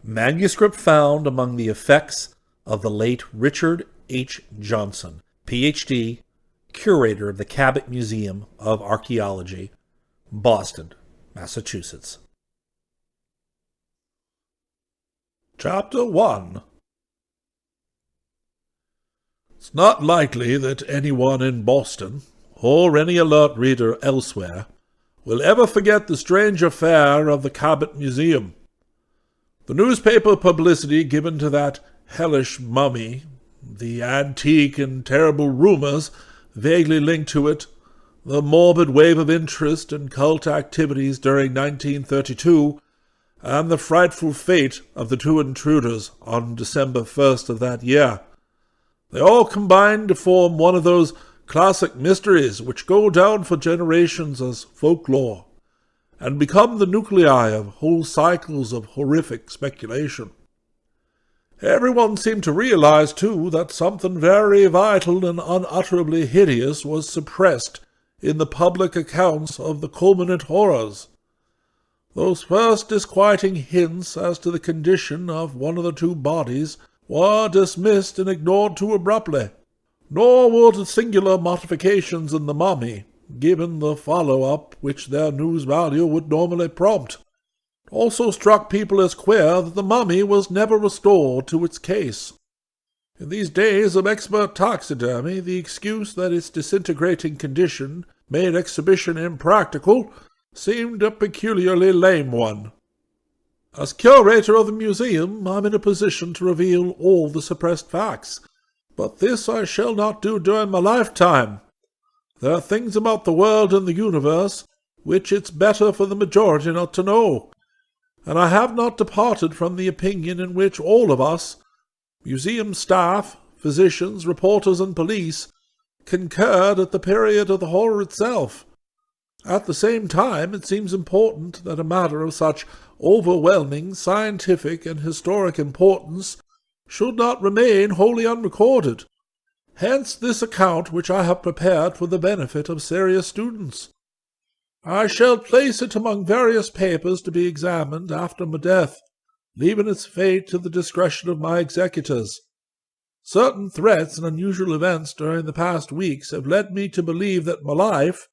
Manuscript found among the effects of the late Richard H. Johnson, Ph.D., curator of the Cabot Museum of Archaeology, Boston, Massachusetts. Chapter 1. It's not likely that anyone in Boston, or any alert reader elsewhere, will ever forget the strange affair of the Cabot Museum. The newspaper publicity given to that hellish mummy, the antique and terrible rumors vaguely linked to it, the morbid wave of interest in cult activities during 1932, and the frightful fate of the two intruders on December 1st of that year. They all combined to form one of those classic mysteries which go down for generations as folklore, and become the nuclei of whole cycles of horrific speculation. Everyone seemed to realize, too, that something very vital and unutterably hideous was suppressed in the public accounts of the culminant horrors. Those first disquieting hints as to the condition of one of the two bodies were dismissed and ignored too abruptly, nor were the singular modifications in the mummy given the follow-up which their news value would normally prompt. It also struck people as queer that the mummy was never restored to its case. In these days of expert taxidermy, the excuse that its disintegrating condition made exhibition impractical seemed a peculiarly lame one. As curator of the museum, I'm in a position to reveal all the suppressed facts, but this I shall not do during my lifetime. There are things about the world and the universe which it's better for the majority not to know, and I have not departed from the opinion in which all of us, museum staff, physicians, reporters, and police, concurred at the period of the horror itself. At the same time, it seems important that a matter of such overwhelming scientific and historic importance should not remain wholly unrecorded. Hence this account which I have prepared for the benefit of serious students. I shall place it among various papers to be examined after my death, leaving its fate to the discretion of my executors. Certain threats and unusual events during the past weeks have led me to believe that my life,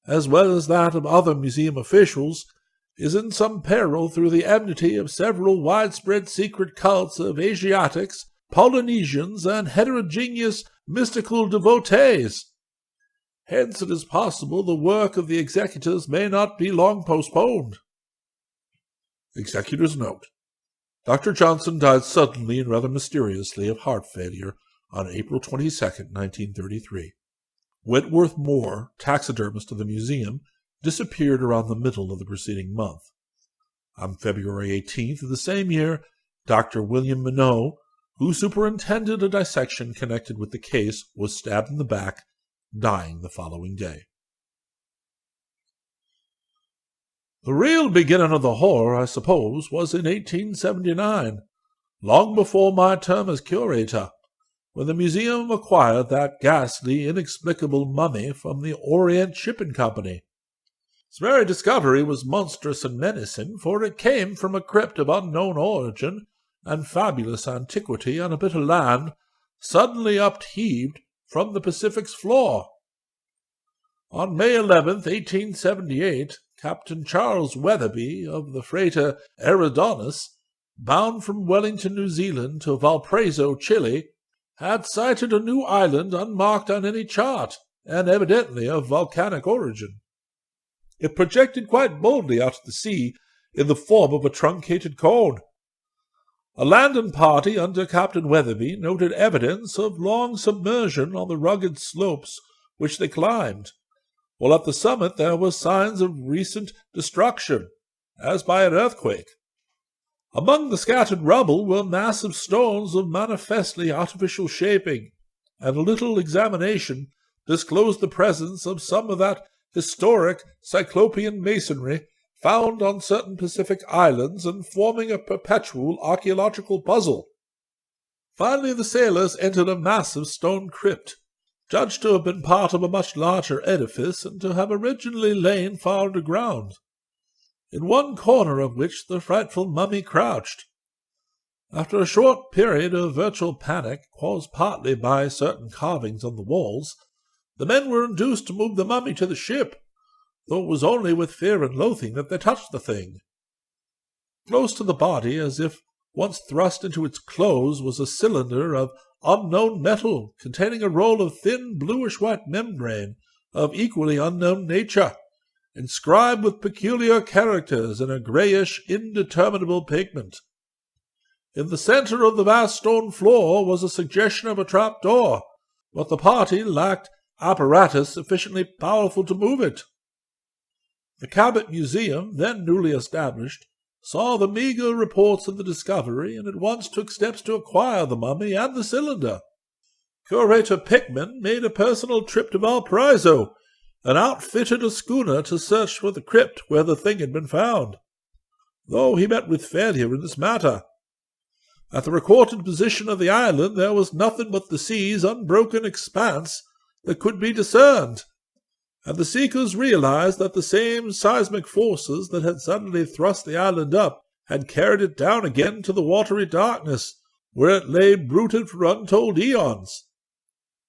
as well as that of other museum officials, is in some peril through the enmity of several widespread secret cults of Asiatics, Polynesians, and heterogeneous mystical devotees. Hence it is possible the work of the executors may not be long postponed. Executor's note. Dr. Johnson died suddenly and rather mysteriously of heart failure on April 22, 1933. Whitworth Moore, taxidermist of the museum, disappeared around the middle of the preceding month. On February 18th of the same year, Dr. William Minot, who superintended a dissection connected with the case, was stabbed in the back, dying the following day. The real beginning of the horror, I suppose, was in 1879, long before my term as curator, when the museum acquired that ghastly, inexplicable mummy from the Orient Shipping Company. Its very discovery was monstrous and menacing, for it came from a crypt of unknown origin and fabulous antiquity on a bit of land suddenly upheaved from the Pacific's floor. On May 11th, 1878, Captain Charles Weatherby of the freighter Eridanus, bound from Wellington, New Zealand to Valparaiso, Chile, had sighted a new island unmarked on any chart, and evidently of volcanic origin. It projected quite boldly out to the sea in the form of a truncated cone. A landing party under Captain Weatherby noted evidence of long submersion on the rugged slopes which they climbed, while at the summit there were signs of recent destruction, as by an earthquake. Among the scattered rubble were massive stones of manifestly artificial shaping, and a little examination disclosed the presence of some of that historic cyclopean masonry found on certain Pacific islands and forming a perpetual archaeological puzzle. Finally, the sailors entered a massive stone crypt, judged to have been part of a much larger edifice and to have originally lain far underground, in one corner of which the frightful mummy crouched. After a short period of virtual panic, caused partly by certain carvings on the walls, the men were induced to move the mummy to the ship, though it was only with fear and loathing that they touched the thing. Close to the body, as if once thrust into its clothes, was a cylinder of unknown metal containing a roll of thin bluish-white membrane of equally unknown nature, inscribed with peculiar characters in a greyish, indeterminable pigment. In the centre of the vast stone floor was a suggestion of a trap-door, but the party lacked apparatus sufficiently powerful to move it. The Cabot Museum, then newly established, saw the meagre reports of the discovery and at once took steps to acquire the mummy and the cylinder. Curator Pickman made a personal trip to Valparaiso and outfitted a schooner to search for the crypt where the thing had been found, though he met with failure in this matter. At the recorded position of the island there was nothing but the sea's unbroken expanse that could be discerned, and the seekers realized that the same seismic forces that had suddenly thrust the island up had carried it down again to the watery darkness, where it lay rooted for untold eons.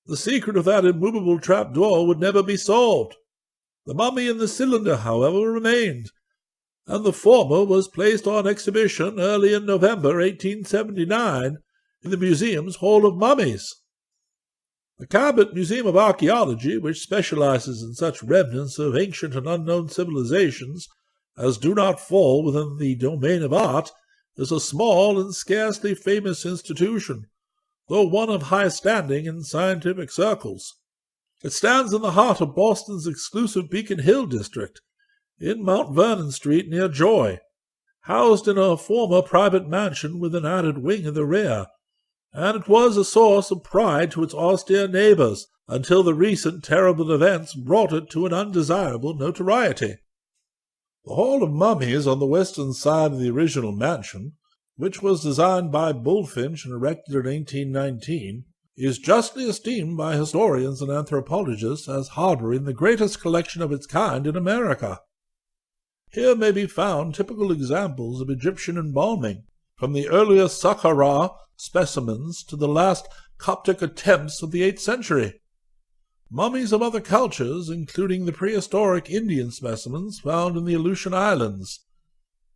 The secret of that immovable trap-door would never be solved. The mummy and the cylinder, however, remained, and the former was placed on exhibition early in November 1879 in the museum's Hall of Mummies. The Cabot Museum of Archaeology, which specializes in such remnants of ancient and unknown civilizations as do not fall within the domain of art, is a small and scarcely famous institution, though one of high standing in scientific circles. It stands in the heart of Boston's exclusive Beacon Hill district, in Mount Vernon Street near Joy, housed in a former private mansion with an added wing in the rear, and it was a source of pride to its austere neighbors until the recent terrible events brought it to an undesirable notoriety. The Hall of Mummies on the western side of the original mansion, which was designed by Bulfinch and erected in 1819, is justly esteemed by historians and anthropologists as harboring the greatest collection of its kind in America. Here may be found typical examples of Egyptian embalming, from the earliest Saqqara specimens to the last Coptic attempts of the 8th century. Mummies of other cultures, including the prehistoric Indian specimens found in the Aleutian Islands.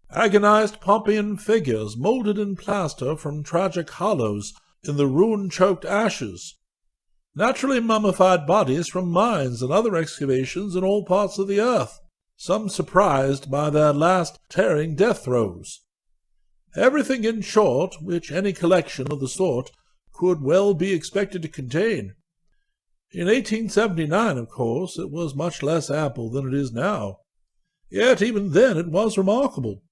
Agonized Pompeian figures molded in plaster from tragic hollows in the ruin-choked ashes. Naturally mummified bodies from mines and other excavations in all parts of the earth, some surprised by their last tearing death throes. Everything, in short, which any collection of the sort could well be expected to contain. In 1879, of course, it was much less ample than it is now. Yet even then it was remarkable.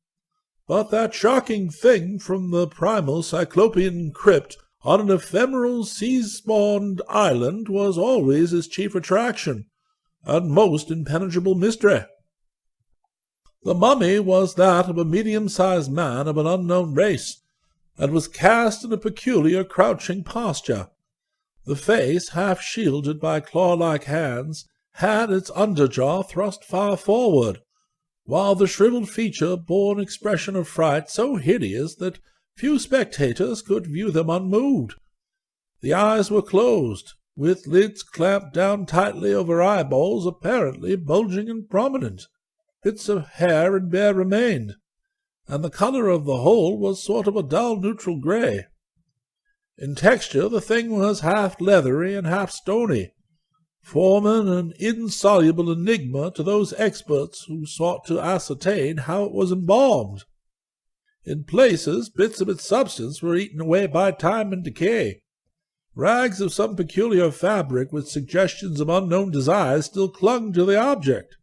But that shocking thing from the primal Cyclopean crypt on an ephemeral sea-spawned island was always its chief attraction, and most impenetrable mystery. The mummy was that of a medium-sized man of an unknown race, and was cast in a peculiar crouching posture. The face, half shielded by claw-like hands, had its underjaw thrust far forward, while the shriveled feature bore an expression of fright so hideous that few spectators could view them unmoved. The eyes were closed, with lids clamped down tightly over eyeballs apparently bulging and prominent. Bits of hair and hair remained, and the colour of the whole was sort of a dull neutral grey. In texture the thing was half leathery and half stony, forming an insoluble enigma to those experts who sought to ascertain how it was embalmed. In places bits of its substance were eaten away by time and decay. Rags of some peculiar fabric with suggestions of unknown desires still clung to the object.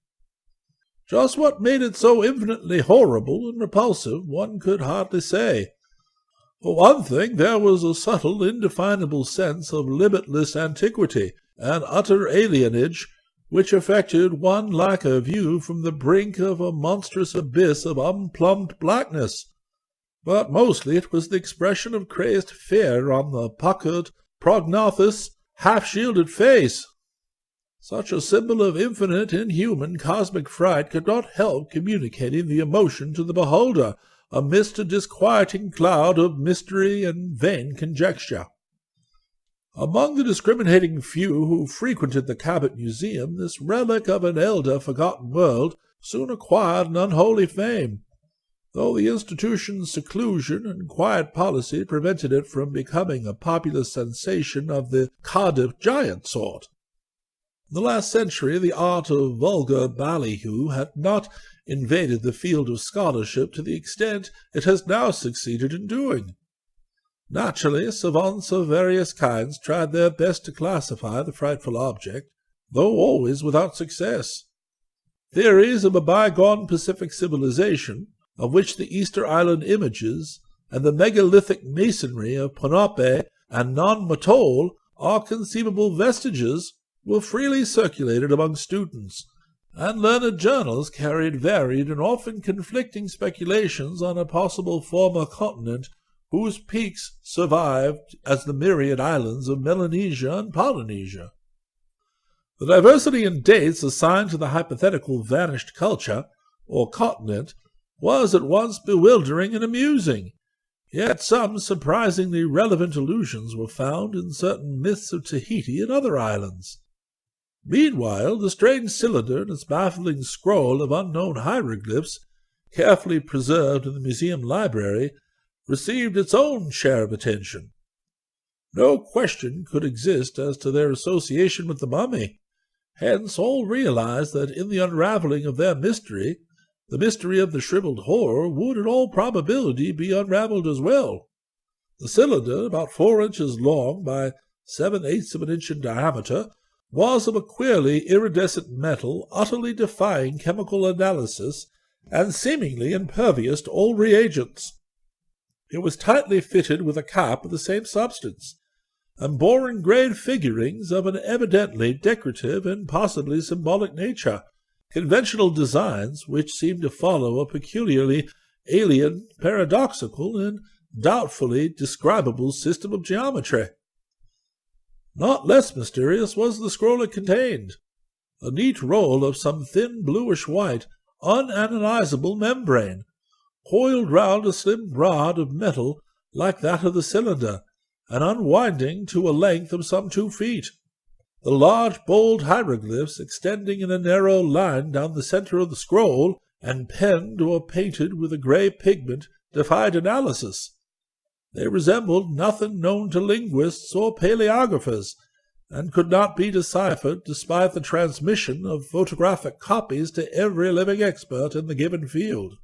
Just what made it so infinitely horrible and repulsive one could hardly say. For one thing, there was a subtle, indefinable sense of limitless antiquity and utter alienage which affected one like a view from the brink of a monstrous abyss of unplumbed blackness. But mostly it was the expression of crazed fear on the puckered, prognathous, half-shielded face. Such a symbol of infinite, inhuman, cosmic fright could not help communicating the emotion to the beholder amidst a disquieting cloud of mystery and vain conjecture. Among the discriminating few who frequented the Cabot Museum, this relic of an elder forgotten world soon acquired an unholy fame, though the institution's seclusion and quiet policy prevented it from becoming a popular sensation of the Cardiff giant sort. In the last century, the art of vulgar ballyhoo had not invaded the field of scholarship to the extent it has now succeeded in doing. Naturally, savants of various kinds tried their best to classify the frightful object, though always without success. Theories of a bygone Pacific civilization, of which the Easter Island images and the megalithic masonry of Ponape and Non-Matol are conceivable vestiges, were freely circulated among students, and learned journals carried varied and often conflicting speculations on a possible former continent whose peaks survived as the myriad islands of Melanesia and Polynesia. The diversity in dates assigned to the hypothetical vanished culture, or continent, was at once bewildering and amusing, yet some surprisingly relevant allusions were found in certain myths of Tahiti and other islands. Meanwhile, the strange cylinder and its baffling scroll of unknown hieroglyphs, carefully preserved in the museum library, received its own share of attention. No question could exist as to their association with the mummy. Hence all realized that in the unraveling of their mystery, the mystery of the shriveled horror would in all probability be unraveled as well. The cylinder, about 4 inches long by 7/8 of an inch in diameter, was of a queerly iridescent metal utterly defying chemical analysis and seemingly impervious to all reagents. It was tightly fitted with a cap of the same substance, and bore engraved figurings of an evidently decorative and possibly symbolic nature, conventional designs which seemed to follow a peculiarly alien, paradoxical, and doubtfully describable system of geometry. Not less mysterious was the scroll it contained, a neat roll of some thin bluish-white, unanalysable membrane, coiled round a slim rod of metal like that of the cylinder, and unwinding to a length of some 2 feet. The large, bold hieroglyphs extending in a narrow line down the centre of the scroll, and penned or painted with a grey pigment, defied analysis. They resembled nothing known to linguists or paleographers, and could not be deciphered despite the transmission of photographic copies to every living expert in the given field.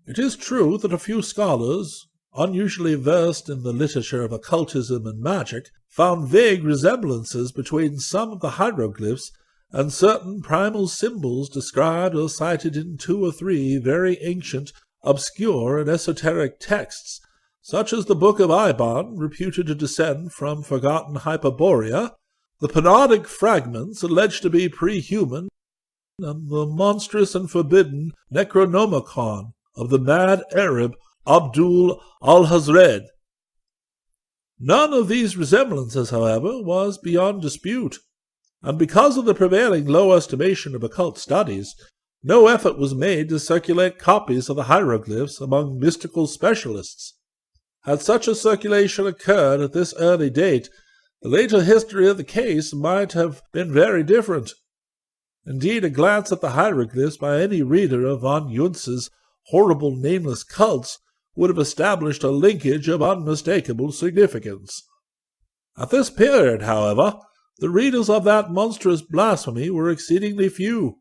It is true that a few scholars, unusually versed in the literature of occultism and magic, found vague resemblances between some of the hieroglyphs and certain primal symbols described or cited in 2 or 3 very ancient, obscure, and esoteric texts, such as the Book of Ibon, reputed to descend from forgotten Hyperborea, the Panadic fragments alleged to be pre-human, and the monstrous and forbidden Necronomicon of the mad Arab Abdul al-Hazred. None of these resemblances, however, was beyond dispute, and because of the prevailing low estimation of occult studies, no effort was made to circulate copies of the hieroglyphs among mystical specialists. Had such a circulation occurred at this early date, the later history of the case might have been very different. Indeed, a glance at the hieroglyphs by any reader of von Juntz's horrible nameless cults would have established a linkage of unmistakable significance. At this period, however, the readers of that monstrous blasphemy were exceedingly few,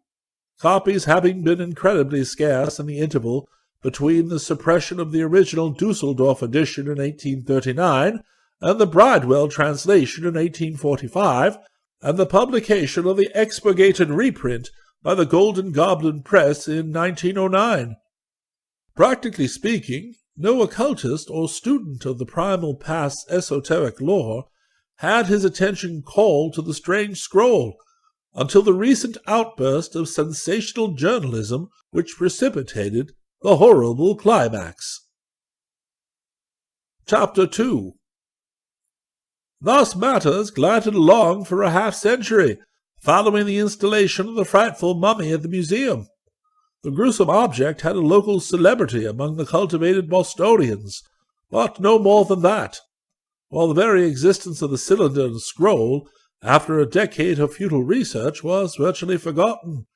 copies having been incredibly scarce in the interval between the suppression of the original Dusseldorf edition in 1839 and the Bridewell translation in 1845, and the publication of the expurgated reprint by the Golden Goblin Press in 1909. Practically speaking, no occultist or student of the primal past's esoteric lore had his attention called to the strange scroll until the recent outburst of sensational journalism which precipitated the horrible climax. Chapter 2. Thus matters glided along for a half-century, following the installation of the frightful mummy at the museum. The gruesome object had a local celebrity among the cultivated Bostonians, but no more than that, while the very existence of the cylinder and scroll, after a decade of futile research, was virtually forgotten.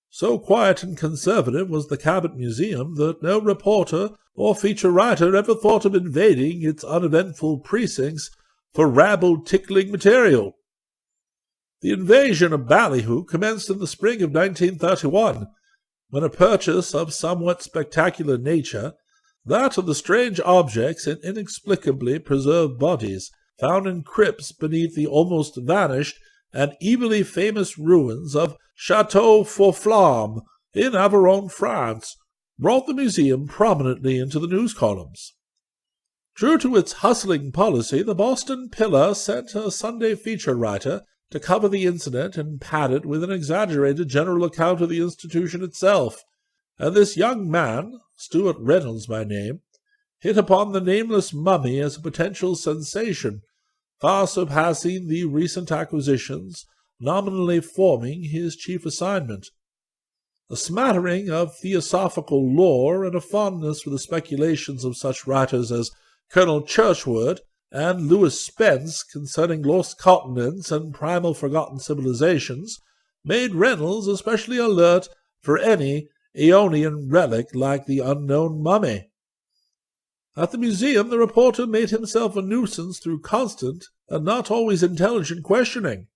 So quiet and conservative was the Cabot Museum that no reporter or feature writer ever thought of invading its uneventful precincts for rabble-tickling material. The invasion of Ballyhoo commenced in the spring of 1931, when a purchase of somewhat spectacular nature, that of the strange objects and inexplicably preserved bodies found in crypts beneath the almost vanished and evilly famous ruins of Château Forflamme in Aveyron, France, brought the museum prominently into the news columns. True to its hustling policy, the Boston Pillar sent a Sunday feature writer to cover the incident and pad it with an exaggerated general account of the institution itself, and this young man, Stuart Reynolds by name, hit upon the nameless mummy as a potential sensation, far surpassing the recent acquisitions, nominally forming his chief assignment. A smattering of theosophical lore and a fondness for the speculations of such writers as Colonel Churchward and Lewis Spence concerning lost continents and primal forgotten civilizations made Reynolds especially alert for any Aeonian relic like the unknown mummy. At the museum, the reporter made himself a nuisance through constant and not always intelligent questioning,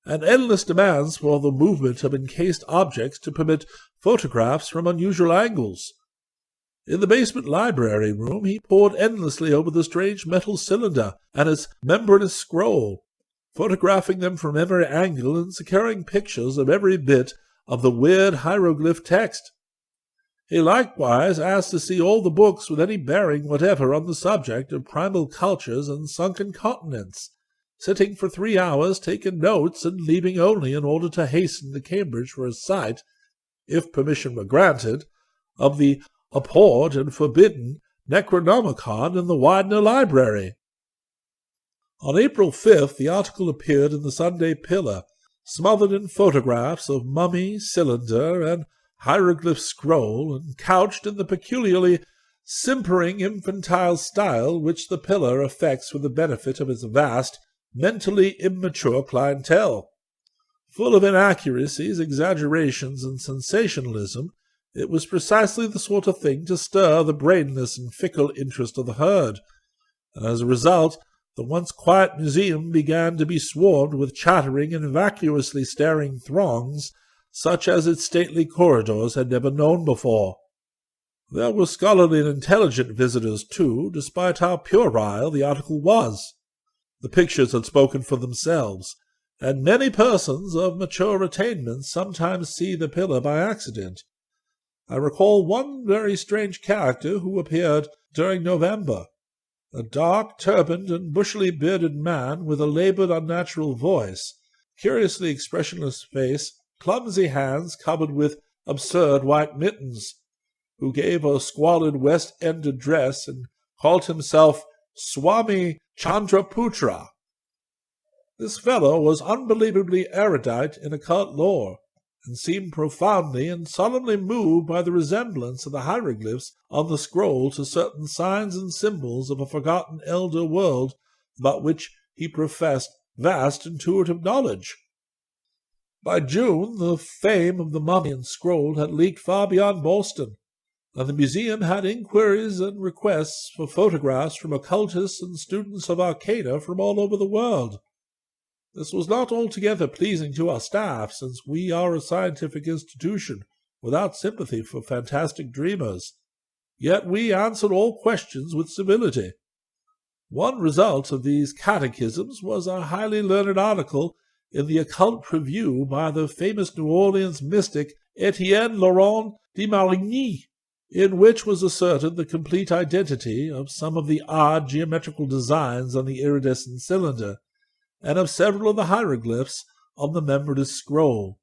and endless demands for the movement of encased objects to permit photographs from unusual angles. In the basement library room, he pored endlessly over the strange metal cylinder and its membranous scroll, photographing them from every angle and securing pictures of every bit of the weird hieroglyph text. He likewise asked to see all the books with any bearing whatever on the subject of primal cultures and sunken continents, sitting for 3 hours taking notes and leaving only in order to hasten to Cambridge for a sight, if permission were granted, of the abhorred and forbidden Necronomicon in the Widener Library. On April 5th, the article appeared in the Sunday Pillar, smothered in photographs of mummy, cylinder, and hieroglyph scroll, and couched in the peculiarly simpering infantile style which the Pillar affects for the benefit of its vast, mentally immature clientele. Full of inaccuracies, exaggerations, and sensationalism, it was precisely the sort of thing to stir the brainless and fickle interest of the herd, and as a result the once quiet museum began to be swarmed with chattering and vacuously staring throngs, such as its stately corridors had never known before. There were scholarly and intelligent visitors, too, despite how puerile the article was. The pictures had spoken for themselves, and many persons of mature attainments sometimes see the Pillar by accident. I recall one very strange character who appeared during November, a dark, turbaned, and bushily bearded man with a laboured, unnatural voice, curiously expressionless face, clumsy hands covered with absurd white mittens, who gave a squalid West End address and called himself Swami Chandraputra. This fellow was unbelievably erudite in occult lore, and seemed profoundly and solemnly moved by the resemblance of the hieroglyphs on the scroll to certain signs and symbols of a forgotten elder world about which he professed vast intuitive knowledge. By June, the fame of the mummy and scroll had leaked far beyond Boston, and the museum had inquiries and requests for photographs from occultists and students of arcana from all over the world. This was not altogether pleasing to our staff, since we are a scientific institution without sympathy for fantastic dreamers. Yet we answered all questions with civility. One result of these catechisms was a highly learned article in the Occult Review by the famous New Orleans mystic Etienne Laurent de Marigny, in which was asserted the complete identity of some of the odd geometrical designs on the iridescent cylinder, and of several of the hieroglyphs on the membranous scroll,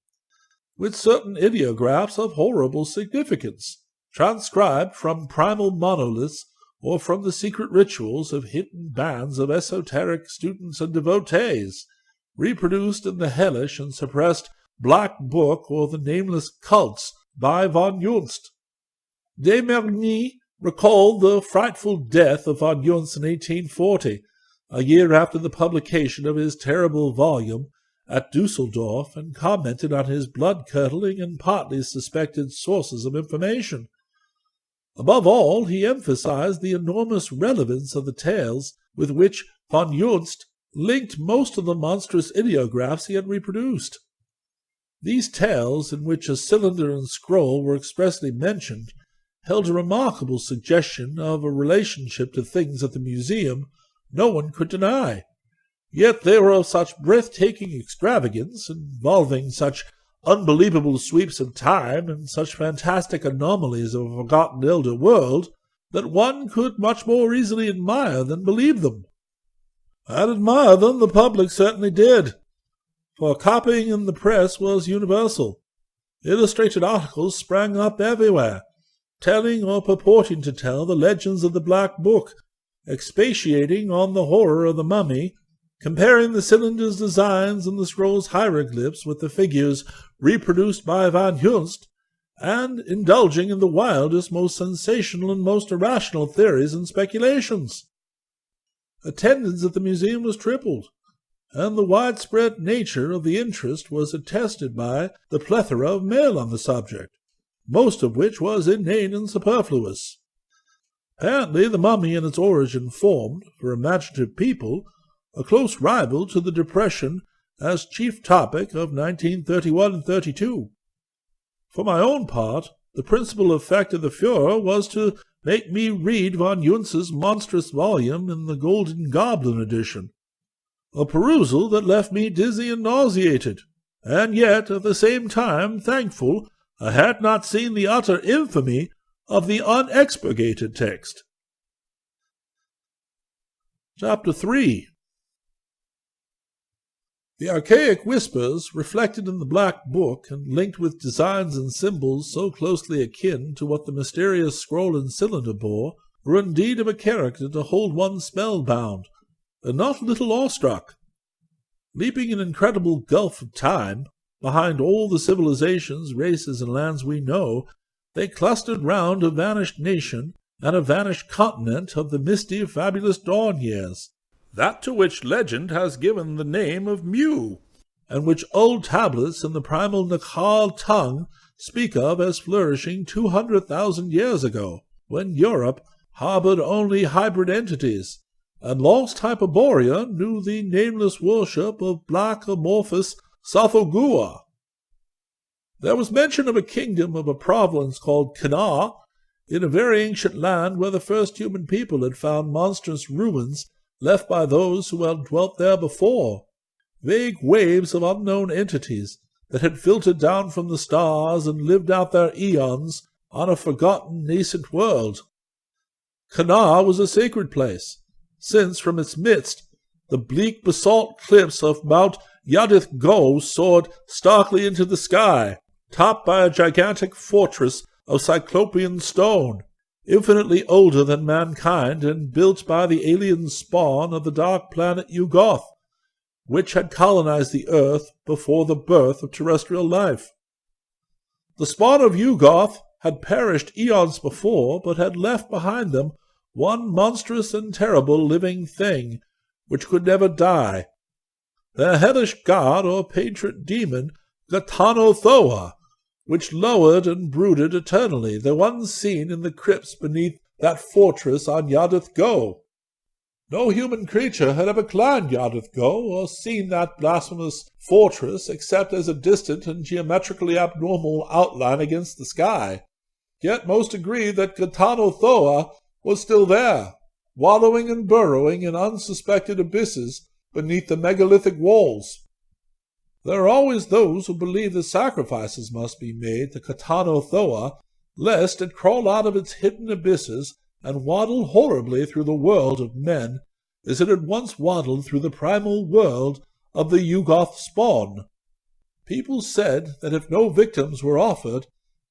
with certain ideographs of horrible significance, transcribed from primal monoliths or from the secret rituals of hidden bands of esoteric students and devotees, reproduced in the hellish and suppressed Black Book or the nameless cults by von Junst. De Merny recalled the frightful death of von Junst in 1840, a year after the publication of his terrible volume at Dusseldorf, and commented on his blood-curdling and partly suspected sources of information. Above all, he emphasized the enormous relevance of the tales with which von Junst linked most of the monstrous ideographs he had reproduced. These tales, in which a cylinder and scroll were expressly mentioned, held a remarkable suggestion of a relationship to things at the museum no one could deny. Yet they were of such breathtaking extravagance, involving such unbelievable sweeps of time and such fantastic anomalies of a forgotten elder world, that one could much more easily admire than believe them. And admire them the public certainly did, for copying in the press was universal. Illustrated articles sprang up everywhere, telling or purporting to tell the legends of the Black Book, expatiating on the horror of the mummy, comparing the cylinder's designs and the scroll's hieroglyphs with the figures reproduced by von Junst, and indulging in the wildest, most sensational, and most irrational theories and speculations. Attendance at the museum was tripled, and the widespread nature of the interest was attested by the plethora of mail on the subject, most of which was inane and superfluous. Apparently the mummy in its origin formed, for imaginative people, a close rival to the Depression as chief topic of 1931 and 32. For my own part, the principal effect of the furor was to make me read von Junst's monstrous volume in the Golden Goblin edition, a perusal that left me dizzy and nauseated, and yet at the same time thankful I had not seen the utter infamy of the unexpurgated text. Chapter 3. The archaic whispers reflected in the Black Book and linked with designs and symbols so closely akin to what the mysterious scroll and cylinder bore were indeed of a character to hold one spellbound, and not a little awestruck. Leaping an incredible gulf of time, behind all the civilizations, races, and lands we know, they clustered round a vanished nation and a vanished continent of the misty, fabulous dawn years, that to which legend has given the name of Mu, and which old tablets in the primal Nakhal tongue speak of as flourishing 200,000 years ago, when Europe harbored only hybrid entities, and lost Hyperborea knew the nameless worship of black amorphous Sathogua. There was mention of a kingdom of a province called Kana, in a very ancient land where the first human people had found monstrous ruins left by those who had dwelt there before, vague waves of unknown entities that had filtered down from the stars and lived out their aeons on a forgotten nascent world. Kana was a sacred place, since from its midst the bleak basalt cliffs of Mount Yadith Go soared starkly into the sky, topped by a gigantic fortress of cyclopean stone, infinitely older than mankind and built by the alien spawn of the dark planet Yugoth, which had colonized the earth before the birth of terrestrial life. The spawn of Yugoth had perished eons before, but had left behind them one monstrous and terrible living thing, which could never die, their hellish god or patron demon, Ghatanothoa, which lowered and brooded eternally, the one seen in the crypts beneath that fortress on Yadith Go. No human creature had ever climbed Yadith Go or seen that blasphemous fortress except as a distant and geometrically abnormal outline against the sky. Yet most agreed that Ghatanothoa was still there, wallowing and burrowing in unsuspected abysses beneath the megalithic walls. There are always those who believe that sacrifices must be made to Ghatanothoa, lest it crawl out of its hidden abysses and waddle horribly through the world of men, as it had once waddled through the primal world of the Yugoth spawn. People said that if no victims were offered,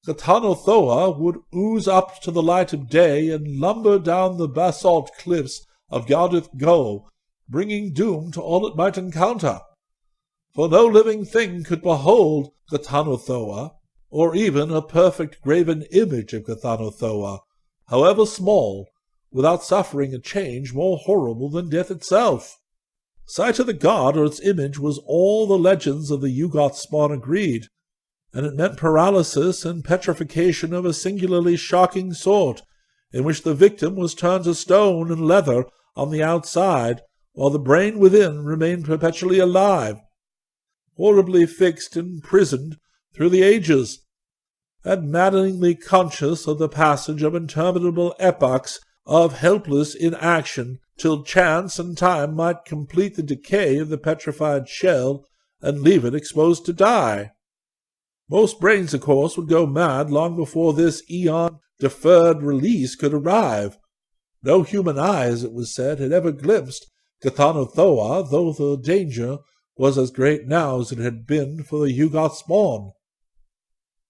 Ghatanothoa would ooze up to the light of day and lumber down the basalt cliffs of Yadith Go, bringing doom to all it might encounter. For no living thing could behold Ghatanothoa, or even a perfect graven image of Ghathanothoa, however small, without suffering a change more horrible than death itself. Sight of the god or its image was all the legends of the Yugoth spawn agreed, and it meant paralysis and petrification of a singularly shocking sort, in which the victim was turned to stone and leather on the outside, while the brain within remained perpetually alive, horribly fixed and imprisoned through the ages, and maddeningly conscious of the passage of interminable epochs of helpless inaction, till chance and time might complete the decay of the petrified shell and leave it exposed to die. Most brains, of course, would go mad long before this eon-deferred release could arrive. No human eye, as it was said, had ever glimpsed Ghathanothoa, though the danger was as great now as it had been for the Yugoth spawn.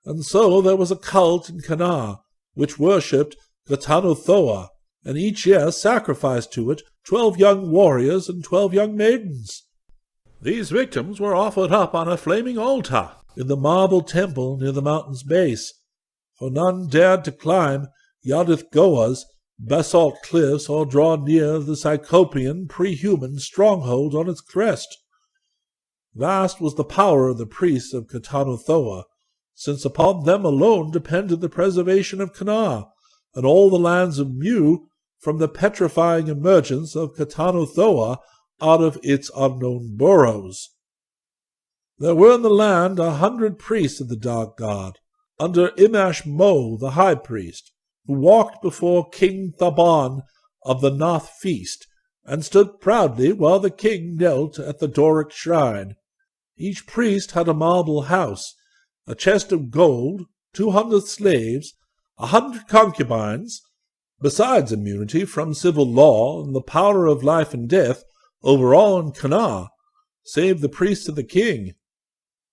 And so there was a cult in Kana, which worshipped Ghathanothoa, and each year sacrificed to it 12 young warriors and 12 young maidens. These victims were offered up on a flaming altar in the marble temple near the mountain's base, for none dared to climb Yadith Goa's basalt cliffs or draw near the Cyclopean pre-human stronghold on its crest. Vast was the power of the priests of Ghathanothoa, since upon them alone depended the preservation of Kana, and all the lands of Mu from the petrifying emergence of Ghathanothoa out of its unknown burrows. There were in the land 100 priests of the dark god, under Imash Mo, the high priest, who walked before King Thaban of the Noth feast, and stood proudly while the king knelt at the Doric shrine. Each priest had a marble house, a chest of gold, 200 slaves, 100 concubines, besides immunity from civil law and the power of life and death over all in Kana, save the priests of the king.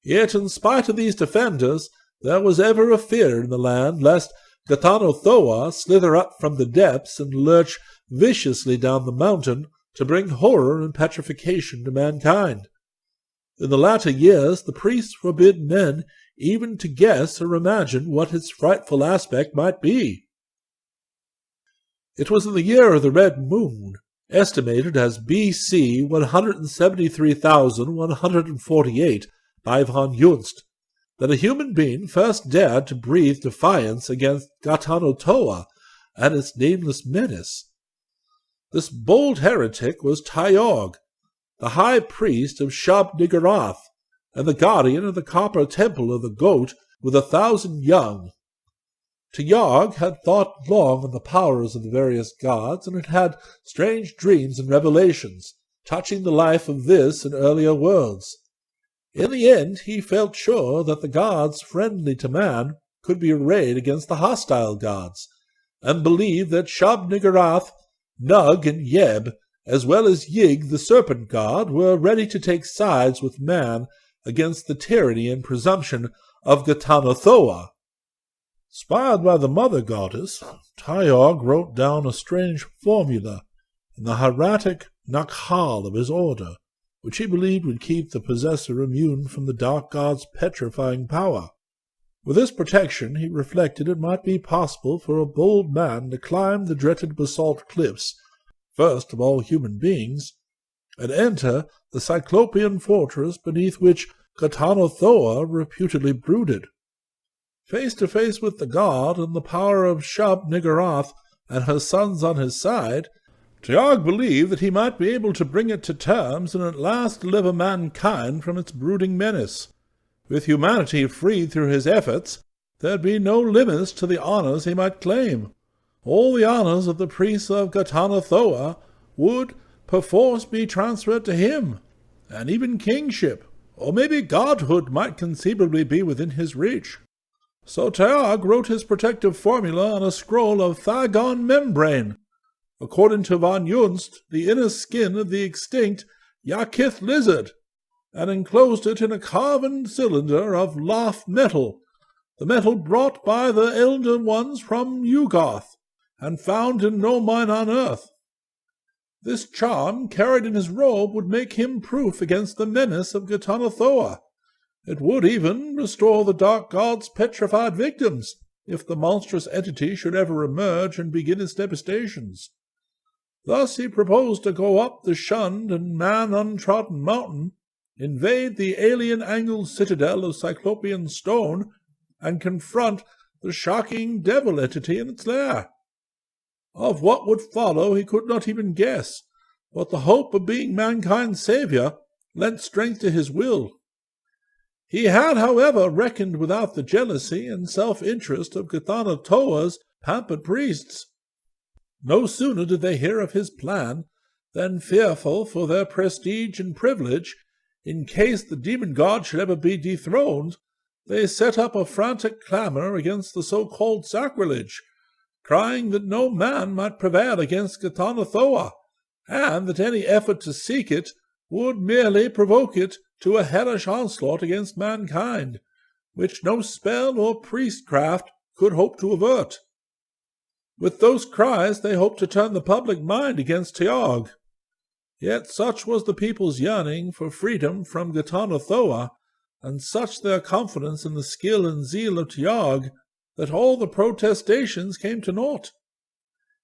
Yet, in spite of these defenders, there was ever a fear in the land lest Ghathanothoa slither up from the depths and lurch viciously down the mountain to bring horror and petrification to mankind. In the latter years the priests forbid men even to guess or imagine what its frightful aspect might be. It was in the year of the Red Moon, estimated as B.C. 173,148 by von Junst, that a human being first dared to breathe defiance against Ghathanothoa and its nameless menace. This bold heretic was Tyog, the high priest of Shab-Niggurath, and the guardian of the copper temple of the goat with 1,000 young. Tyog had thought long on the powers of the various gods, and had had strange dreams and revelations touching the life of this and earlier worlds. In the end he felt sure that the gods friendly to man could be arrayed against the hostile gods, and believed that Shab-Niggurath, Nug, and Yeb, as well as Yig the serpent god, were ready to take sides with man against the tyranny and presumption of Ghathanothoa. Inspired by the mother goddess, Tyog wrote down a strange formula in the hieratic Nakhal of his order, which he believed would keep the possessor immune from the dark god's petrifying power. With this protection, he reflected it might be possible for a bold man to climb the dreaded basalt cliffs, first of all human beings, and enter the Cyclopean fortress beneath which Ghathanothoa reputedly brooded. Face to face with the god and the power of Shab-Niggurath and her sons on his side, Tyog believed that he might be able to bring it to terms and at last deliver mankind from its brooding menace. With humanity freed through his efforts, there'd be no limits to the honors he might claim. All the honors of the priests of Ghathanothoa would perforce be transferred to him, and even kingship, or maybe godhood might conceivably be within his reach. So Tyog wrote his protective formula on a scroll of Thagon membrane, according to von Junst, the inner skin of the extinct Yakith lizard, and enclosed it in a carven cylinder of Loth metal, the metal brought by the elder ones from Yugoth, and found in no mine on earth. This charm, carried in his robe, would make him proof against the menace of Ghathanothoa, It would even restore the dark god's petrified victims, if the monstrous entity should ever emerge and begin its devastations. Thus he proposed to go up the shunned and man-untrodden mountain, invade the alien-angled citadel of Cyclopean stone, and confront the shocking devil entity in its lair. Of what would follow he could not even guess, but the hope of being mankind's saviour lent strength to his will. He had, however, reckoned without the jealousy and self-interest of Ghatanatoa's pampered priests. No sooner did they hear of his plan than, fearful for their prestige and privilege, in case the demon god should ever be dethroned, they set up a frantic clamour against the so-called sacrilege, crying that no man might prevail against Ghatanatoa, and that any effort to seek it would merely provoke it to a hellish onslaught against mankind, which no spell or priestcraft could hope to avert. With those cries they hoped to turn the public mind against Teog. Yet such was the people's yearning for freedom from Ghatanatoa, and such their confidence in the skill and zeal of Teog, that all the protestations came to naught.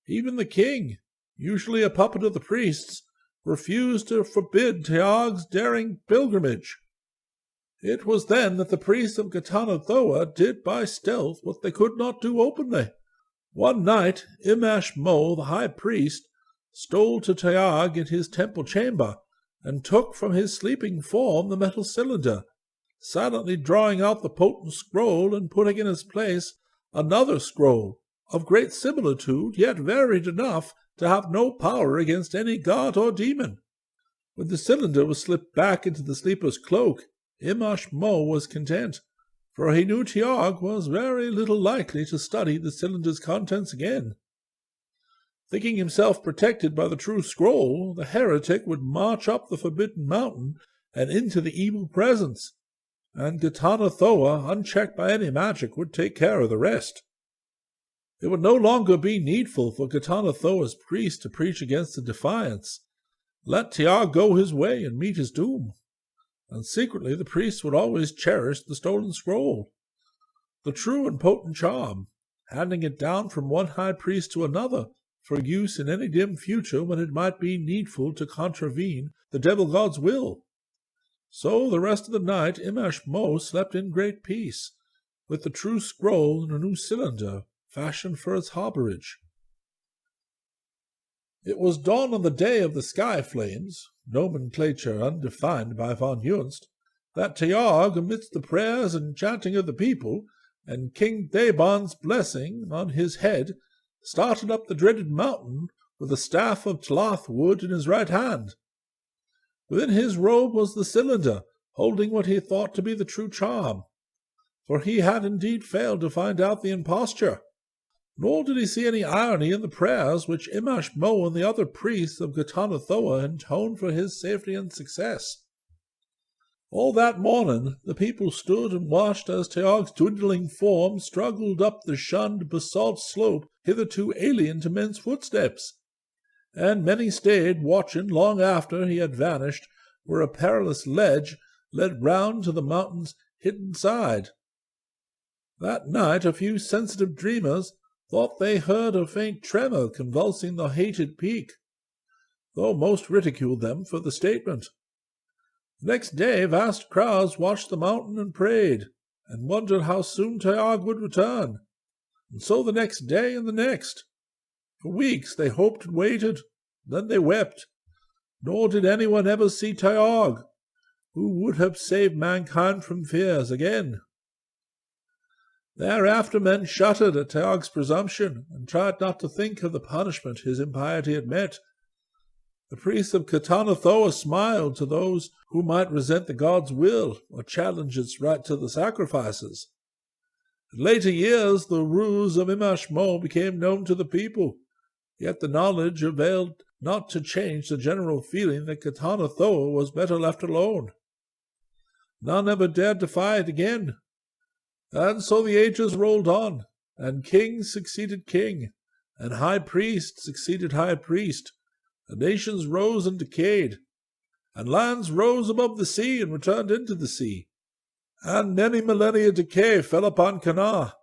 Even the king, usually a puppet of the priests, refused to forbid Teog's daring pilgrimage. It was then that the priests of Ghatanatoa did by stealth what they could not do openly. One night Imash Mo, the high priest, stole to Teog in his temple chamber, and took from his sleeping form the metal cylinder, silently drawing out the potent scroll and putting in its place another scroll, of great similitude, yet varied enough to have no power against any god or demon. When the cylinder was slipped back into the sleeper's cloak, Imash Mo was content, for he knew Teog was very little likely to study the cylinder's contents again. Thinking himself protected by the true scroll, the heretic would march up the forbidden mountain and into the evil presence, and Ghatanatoa, unchecked by any magic, would take care of the rest. It would no longer be needful for Ghatanatoa's priest to preach against the defiance. Let Teog go his way and meet his doom. And secretly the priest would always cherish the stolen scroll, the true and potent charm, handing it down from one high priest to another for use in any dim future when it might be needful to contravene the devil god's will. So the rest of the night Imash Mo slept in great peace, with the true scroll in a new cylinder, fashioned for its harbourage. It was dawn on the day of the sky flames, nomenclature undefined by von Hunst, that Teog, amidst the prayers and chanting of the people, and King Daban's blessing on his head, started up the dreaded mountain with a staff of Tlath wood in his right hand. Within his robe was the cylinder, holding what he thought to be the true charm, for he had indeed failed to find out the imposture. Nor did he see any irony in the prayers which Imash Mo and the other priests of Ghatanatoa intoned for his safety and success. All that morning the people stood and watched as Teog's dwindling form struggled up the shunned basalt slope hitherto alien to men's footsteps, and many stayed watching long after he had vanished where a perilous ledge led round to the mountain's hidden side. That night a few sensitive dreamers thought they heard a faint tremor convulsing the hated peak, though most ridiculed them for the statement. The next day vast crowds watched the mountain and prayed, and wondered how soon Teog would return, and so the next day and the next. For weeks they hoped and waited, then they wept, nor did anyone ever see Teog, who would have saved mankind from fears again. Thereafter men shuddered at Teog's presumption, and tried not to think of the punishment his impiety had met. The priests of Ghatanatoa smiled to those who might resent the god's will or challenge its right to the sacrifices. In later years the ruse of Imash Mo became known to the people, yet the knowledge availed not to change the general feeling that Ghatanatoa was better left alone. None ever dared defy it again. And so the ages rolled on, and king succeeded king, and high priest succeeded high priest, and nations rose and decayed, and lands rose above the sea and returned into the sea, and many millennia decay fell upon Cana,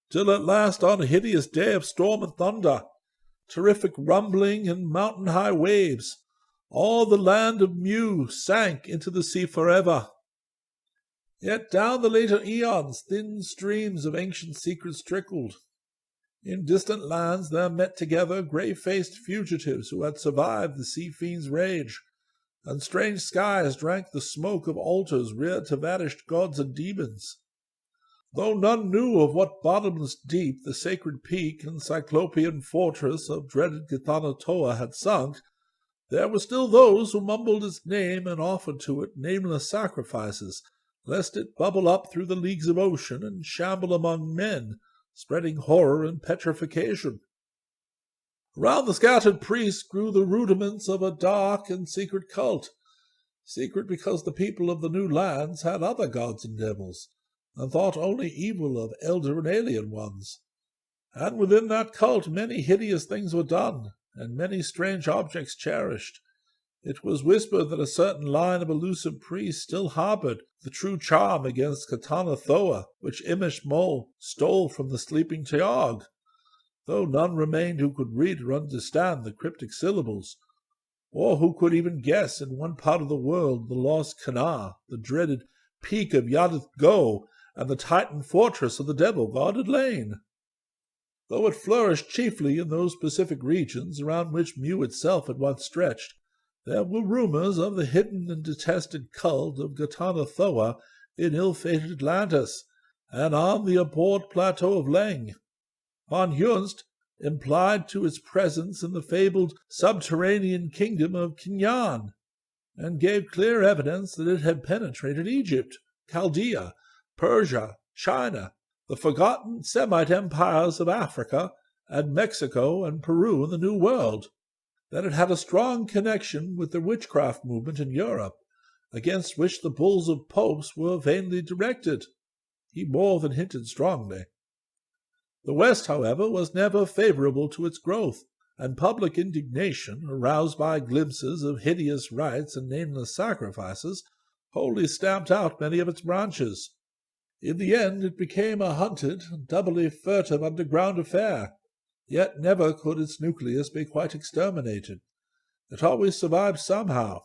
till at last on a hideous day of storm and thunder, terrific rumbling and mountain-high waves, all the land of Mu sank into the sea forever. Yet down the later Aeons thin streams of ancient secrets trickled. In distant lands there met together grey-faced fugitives who had survived the sea-fiend's rage, and strange skies drank the smoke of altars reared to vanished gods and demons. Though none knew of what bottomless deep the sacred peak and cyclopean fortress of dreaded Githanatoa had sunk, there were still those who mumbled its name and offered to it nameless sacrifices, lest it bubble up through the leagues of ocean and shamble among men, spreading horror and petrification. Around the scattered priests grew the rudiments of a dark and secret cult, secret because the people of the new lands had other gods and devils, and thought only evil of elder and alien ones. And within that cult many hideous things were done, and many strange objects cherished. It was whispered that a certain line of elusive priests still harbored the true charm against Githanatoa, which Imish Mol stole from the sleeping Teog, though none remained who could read or understand the cryptic syllables, or who could even guess in one part of the world the lost Cana, the dreaded peak of Yadith Go, and the Titan fortress of the devil god had lain. Though it flourished chiefly in those Pacific regions around which Mu itself had once stretched, there were rumors of the hidden and detested cult of Githanatoa in ill-fated Atlantis, and on the abhorred plateau of Leng. Von Hunst implied to its presence in the fabled subterranean kingdom of Kinyan, and gave clear evidence that it had penetrated Egypt, Chaldea, Persia, China, the forgotten Semite empires of Africa, and Mexico and Peru in the New World, that it had a strong connection with the witchcraft movement in Europe, against which the bulls of popes were vainly directed. He more than hinted strongly. The West, however, was never favorable to its growth, and public indignation, aroused by glimpses of hideous rites and nameless sacrifices, wholly stamped out many of its branches. In the end it became a hunted, doubly furtive underground affair, yet never could its nucleus be quite exterminated. It always survived somehow,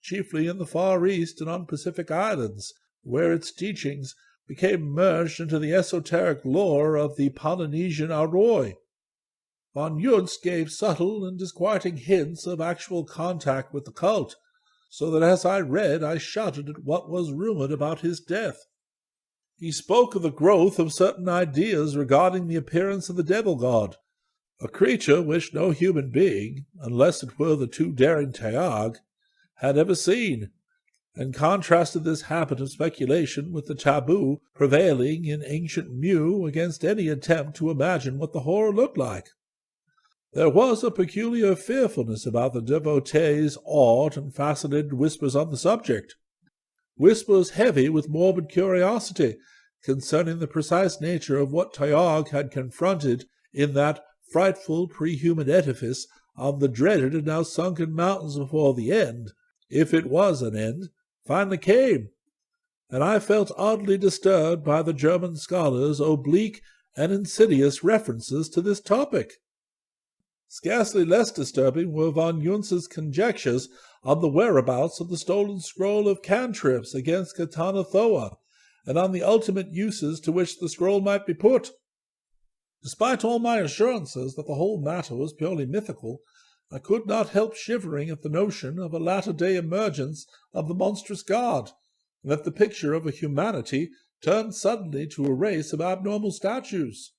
chiefly in the Far East and on Pacific islands, where its teachings became merged into the esoteric lore of the Polynesian Aroi. Von Junst gave subtle and disquieting hints of actual contact with the cult, so that as I read I shuddered at what was rumored about his death. He spoke of the growth of certain ideas regarding the appearance of the devil god, a creature which no human being, unless it were the too daring Teog, had ever seen, and contrasted this habit of speculation with the taboo prevailing in ancient Mu against any attempt to imagine what the horror looked like. There was a peculiar fearfulness about the devotee's awed and fascinated whispers on the subject, whispers heavy with morbid curiosity concerning the precise nature of what Teog had confronted in that frightful pre-human edifice on the dreaded and now sunken mountains before the end, if it was an end, finally came, and I felt oddly disturbed by the German scholars' oblique and insidious references to this topic. Scarcely less disturbing were von Junz's conjectures on the whereabouts of the stolen scroll of cantrips against Githanatoa, and on the ultimate uses to which the scroll might be put. Despite all my assurances that the whole matter was purely mythical, I could not help shivering at the notion of a latter-day emergence of the monstrous god, and at the picture of a humanity turned suddenly to a race of abnormal statues,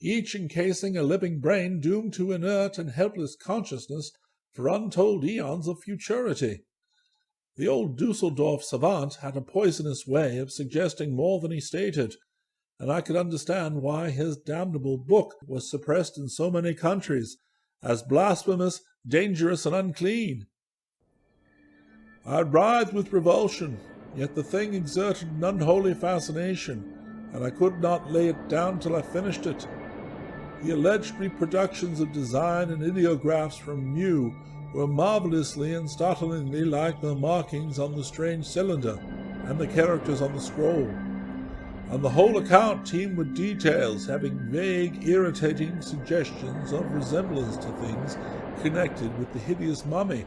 each encasing a living brain doomed to inert and helpless consciousness for untold eons of futurity. The old Dusseldorf savant had a poisonous way of suggesting more than he stated, and I could understand why his damnable book was suppressed in so many countries, as blasphemous, dangerous, and unclean. I writhed with revulsion, yet the thing exerted an unholy fascination, and I could not lay it down till I finished it. The alleged reproductions of design and ideographs from Mu were marvelously and startlingly like the markings on the strange cylinder and the characters on the scroll, and the whole account teemed with details having vague, irritating suggestions of resemblance to things connected with the hideous mummy.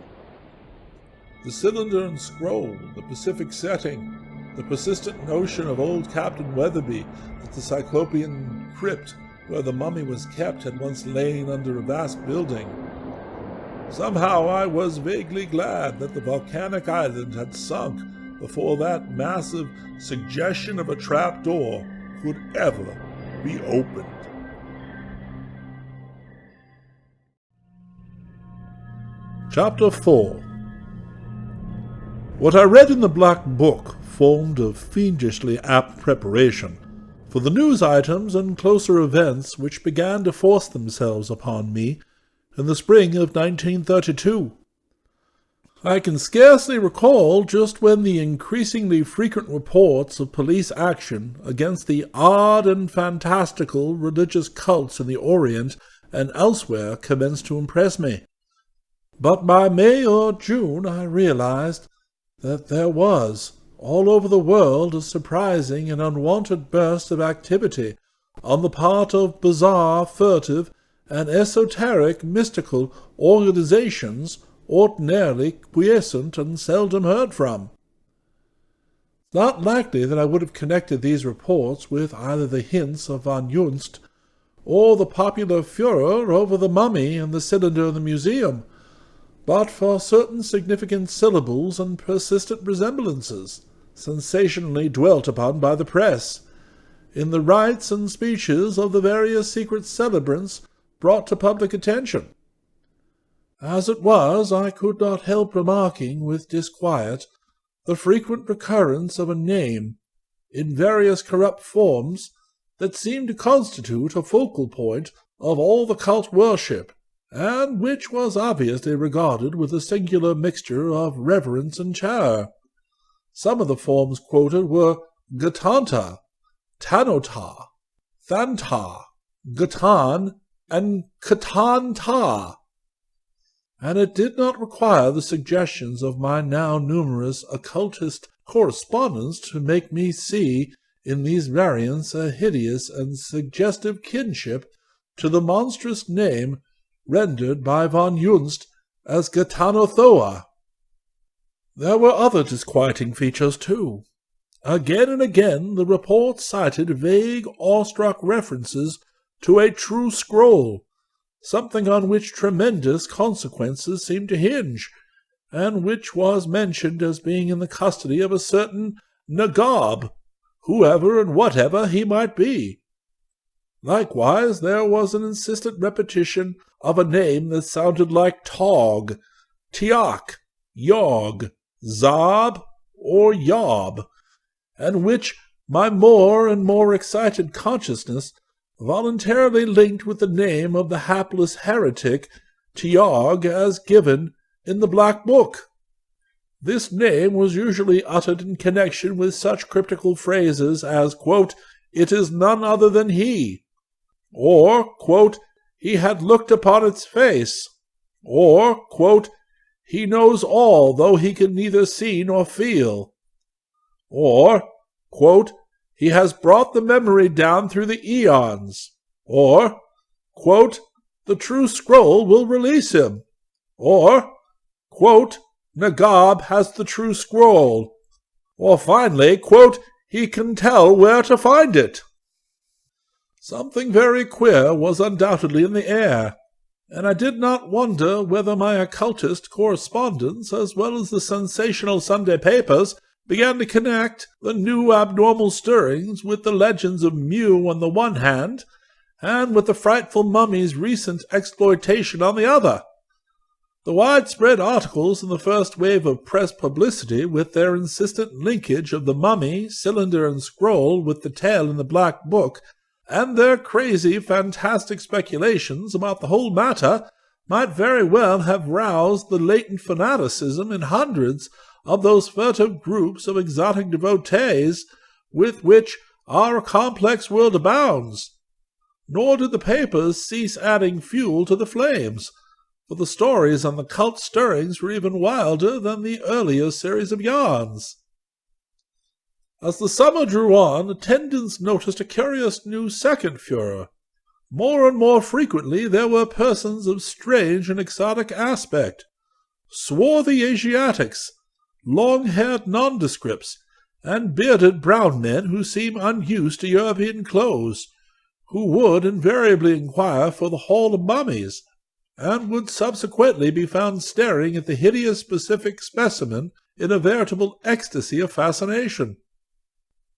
The cylinder and scroll, the Pacific setting, the persistent notion of old Captain Weatherby that the Cyclopean crypt where the mummy was kept had once lain under a vast building. Somehow I was vaguely glad that the volcanic island had sunk before that massive suggestion of a trapdoor could ever be opened. Chapter 4. What I read in the Black Book formed a fiendishly apt preparation for the news items and closer events which began to force themselves upon me in the spring of 1932. I can scarcely recall just when the increasingly frequent reports of police action against the odd and fantastical religious cults in the Orient and elsewhere commenced to impress me. But by May or June I realized that there was, all over the world, a surprising and unwonted burst of activity on the part of bizarre, furtive, and esoteric mystical organizations ordinarily quiescent and seldom heard from. It's not likely that I would have connected these reports with either the hints of von Junst or the popular furor over the mummy and the cylinder in the museum, but for certain significant syllables and persistent resemblances, sensationally dwelt upon by the press, in the rites and speeches of the various secret celebrants brought to public attention. As it was, I could not help remarking with disquiet the frequent recurrence of a name, in various corrupt forms, that seemed to constitute a focal point of all the cult worship, and which was obviously regarded with a singular mixture of reverence and terror. Some of the forms quoted were Gatanta, Tanota, Thanta, Gatan, and Katanta, and it did not require the suggestions of my now numerous occultist correspondence to make me see in these variants a hideous and suggestive kinship to the monstrous name rendered by von Junst as Gatanothoa. There were other disquieting features, too. Again and again the report cited vague, awestruck references to a true scroll, something on which tremendous consequences seemed to hinge, and which was mentioned as being in the custody of a certain Nagob, whoever and whatever he might be. Likewise, there was an insistent repetition of a name that sounded like Tog, Tiak, Yog, Zob, or Yob, and which my more and more excited consciousness voluntarily linked with the name of the hapless heretic Tiog as given in the Black Book. This name was usually uttered in connection with such cryptical phrases as, quote, "It is none other than he," or, quote, "He had looked upon its face," or, quote, "He knows all, though he can neither see nor feel," or, quote, "He has brought the memory down through the Aeons," or, quote, "The true scroll will release him," or, quote, "Nagob has the true scroll," or finally, quote, "He can tell where to find it." Something very queer was undoubtedly in the air, and I did not wonder whether my occultist correspondence, as well as the sensational Sunday papers, began to connect the new abnormal stirrings with the legends of Mew on the one hand, and with the frightful mummy's recent exploitation on the other. The widespread articles in the first wave of press publicity, with their insistent linkage of the mummy, cylinder, and scroll with the tale in the Black Book, and their crazy, fantastic speculations about the whole matter, might very well have roused the latent fanaticism in hundreds of those furtive groups of exotic devotees with which our complex world abounds. Nor did the papers cease adding fuel to the flames, for the stories on the cult stirrings were even wilder than the earlier series of yarns. As the summer drew on, attendants noticed a curious new second furor. More and more frequently there were persons of strange and exotic aspect, swarthy Asiatics, long-haired nondescripts, and bearded brown men who seemed unused to European clothes, who would invariably inquire for the Hall of Mummies, and would subsequently be found staring at the hideous specific specimen in a veritable ecstasy of fascination.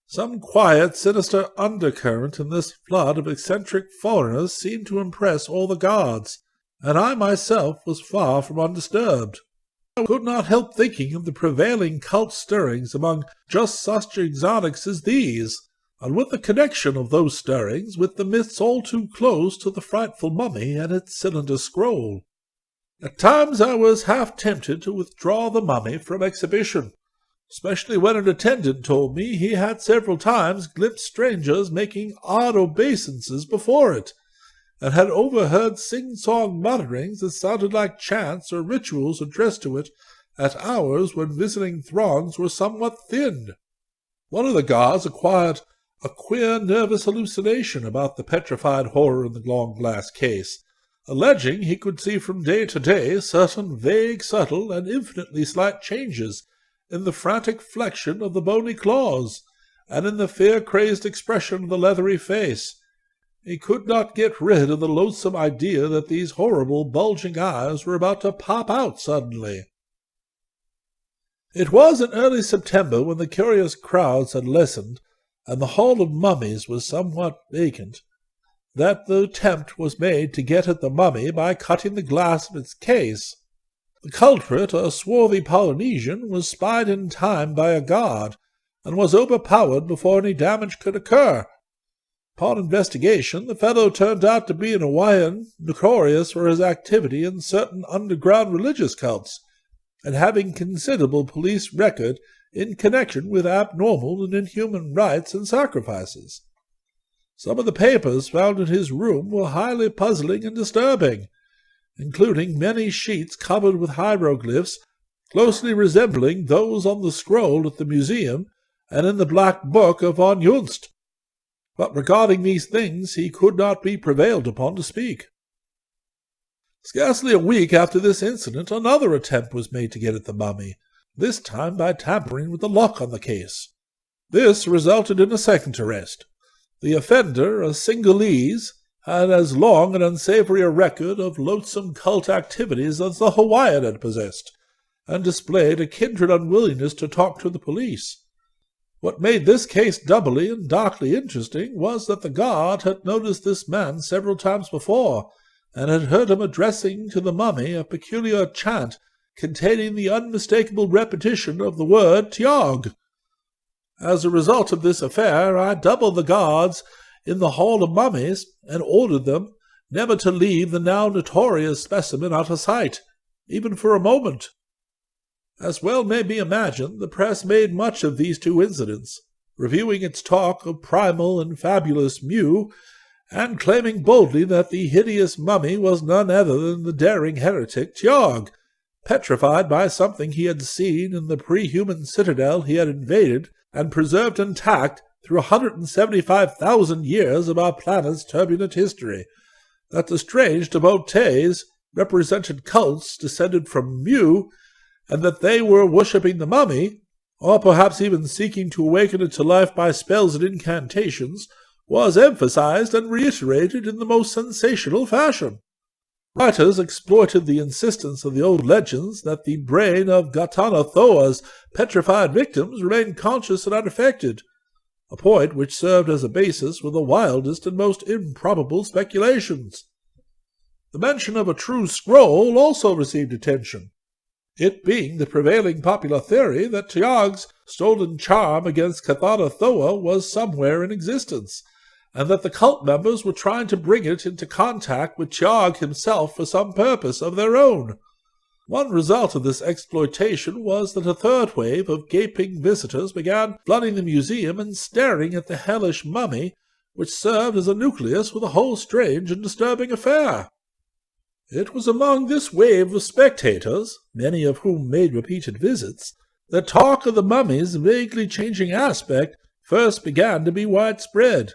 Some quiet, sinister undercurrent in this flood of eccentric foreigners seemed to impress all the guards, and I myself was far from undisturbed. I could not help thinking of the prevailing cult stirrings among just such exotics as these, and with the connection of those stirrings with the myths all too close to the frightful mummy and its cylinder scroll. At times I was half tempted to withdraw the mummy from exhibition, especially when an attendant told me he had several times glimpsed strangers making odd obeisances before it, and had overheard sing-song mutterings that sounded like chants or rituals addressed to it at hours when visiting throngs were somewhat thinned. One of the guards acquired a queer nervous hallucination about the petrified horror in the long glass case, alleging he could see from day to day certain vague, subtle, and infinitely slight changes in the frantic flexion of the bony claws, and in the fear-crazed expression of the leathery face. He could not get rid of the loathsome idea that these horrible, bulging eyes were about to pop out suddenly. It was in early September, when the curious crowds had lessened, and the Hall of Mummies was somewhat vacant, that the attempt was made to get at the mummy by cutting the glass of its case. The culprit, a swarthy Polynesian, was spied in time by a guard, and was overpowered before any damage could occur. Upon investigation, the fellow turned out to be an Hawaiian, notorious for his activity in certain underground religious cults, and having considerable police record in connection with abnormal and inhuman rites and sacrifices. Some of the papers found in his room were highly puzzling and disturbing, including many sheets covered with hieroglyphs closely resembling those on the scroll at the museum and in the Black Book of von Junst. But regarding these things he could not be prevailed upon to speak. Scarcely a week after this incident, another attempt was made to get at the mummy, this time by tampering with the lock on the case. This resulted in a second arrest. The offender, a Singalese, had as long and unsavory a record of loathsome cult activities as the Hawaiian had possessed, and displayed a kindred unwillingness to talk to the police. What made this case doubly and darkly interesting was that the guard had noticed this man several times before, and had heard him addressing to the mummy a peculiar chant containing the unmistakable repetition of the word Tiog. As a result of this affair, I doubled the guards in the Hall of Mummies, and ordered them never to leave the now notorious specimen out of sight, even for a moment. As well may be imagined, the press made much of these two incidents, reviewing its talk of primal and fabulous Mu, and claiming boldly that the hideous mummy was none other than the daring heretic Tiog, petrified by something he had seen in the pre-human citadel he had invaded and preserved intact through 175,000 years of our planet's turbulent history, that the strange devotees represented cults descended from Mu, and that they were worshipping the mummy, or perhaps even seeking to awaken it to life by spells and incantations, was emphasized and reiterated in the most sensational fashion. Writers exploited the insistence of the old legends that the brain of Gautama Thoa's petrified victims remained conscious and unaffected, a point which served as a basis for the wildest and most improbable speculations. The mention of a true scroll also received attention, it being the prevailing popular theory that Tiog's stolen charm against Gautama Thoa was somewhere in existence, and that the cult members were trying to bring it into contact with Tiog himself for some purpose of their own. One result of this exploitation was that a third wave of gaping visitors began flooding the museum and staring at the hellish mummy, which served as a nucleus for the whole strange and disturbing affair. It was among this wave of spectators, many of whom made repeated visits, the talk of the mummy's vaguely changing aspect first began to be widespread.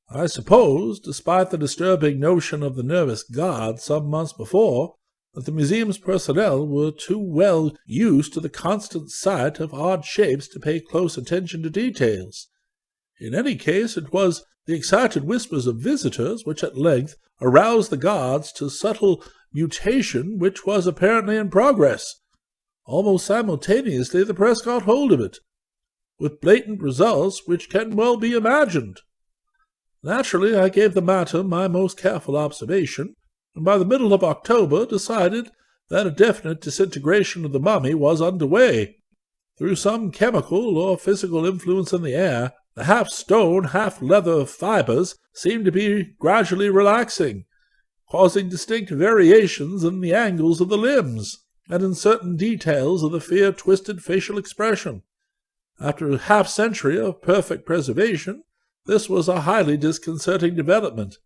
I suppose, despite the disturbing notion of the nervous guard some months before, that the museum's personnel were too well used to the constant sight of odd shapes to pay close attention to details. In any case, it was the excited whispers of visitors which at length aroused the guards to subtle mutation which was apparently in progress. Almost simultaneously the press got hold of it, with blatant results which can well be imagined. Naturally, I gave the matter my most careful observation, and by the middle of October decided that a definite disintegration of the mummy was under way. Through some chemical or physical influence in the air, the half-stone, half-leather fibers seemed to be gradually relaxing, causing distinct variations in the angles of the limbs, and in certain details of the fear-twisted facial expression. After a half-century of perfect preservation, this was a highly disconcerting development,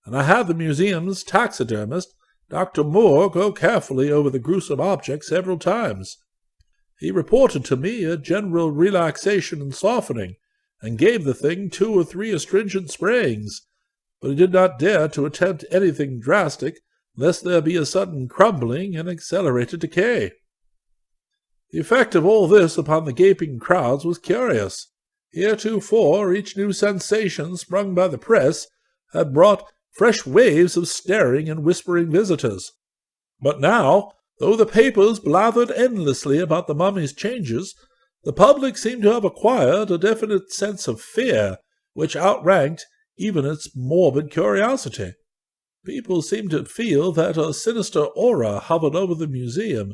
and I had the museum's taxidermist, Dr. Moore, go carefully over the gruesome object several times. He reported to me a general relaxation and softening, and gave the thing 2 or 3 astringent sprayings, but he did not dare to attempt anything drastic, lest there be a sudden crumbling and accelerated decay. The effect of all this upon the gaping crowds was curious. Heretofore, each new sensation sprung by the press had brought fresh waves of staring and whispering visitors. But now, though the papers blathered endlessly about the mummy's changes, the public seemed to have acquired a definite sense of fear, which outranked even its morbid curiosity. People seemed to feel that a sinister aura hovered over the museum,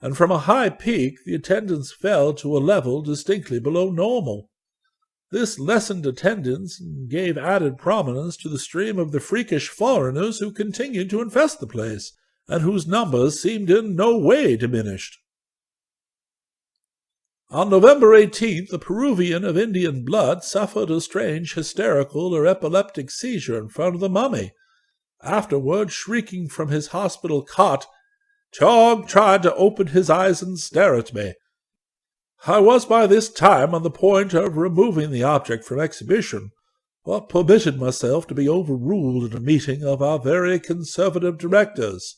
and from a high peak the attendance fell to a level distinctly below normal. This lessened attendance gave added prominence to the stream of the freakish foreigners who continued to infest the place, and whose numbers seemed in no way diminished. On November 18th, a Peruvian of Indian blood suffered a strange hysterical or epileptic seizure in front of the mummy. Afterward, shrieking from his hospital cot, "Chog tried to open his eyes and stare at me." I was by this time on the point of removing the object from exhibition, but permitted myself to be overruled in a meeting of our very conservative directors.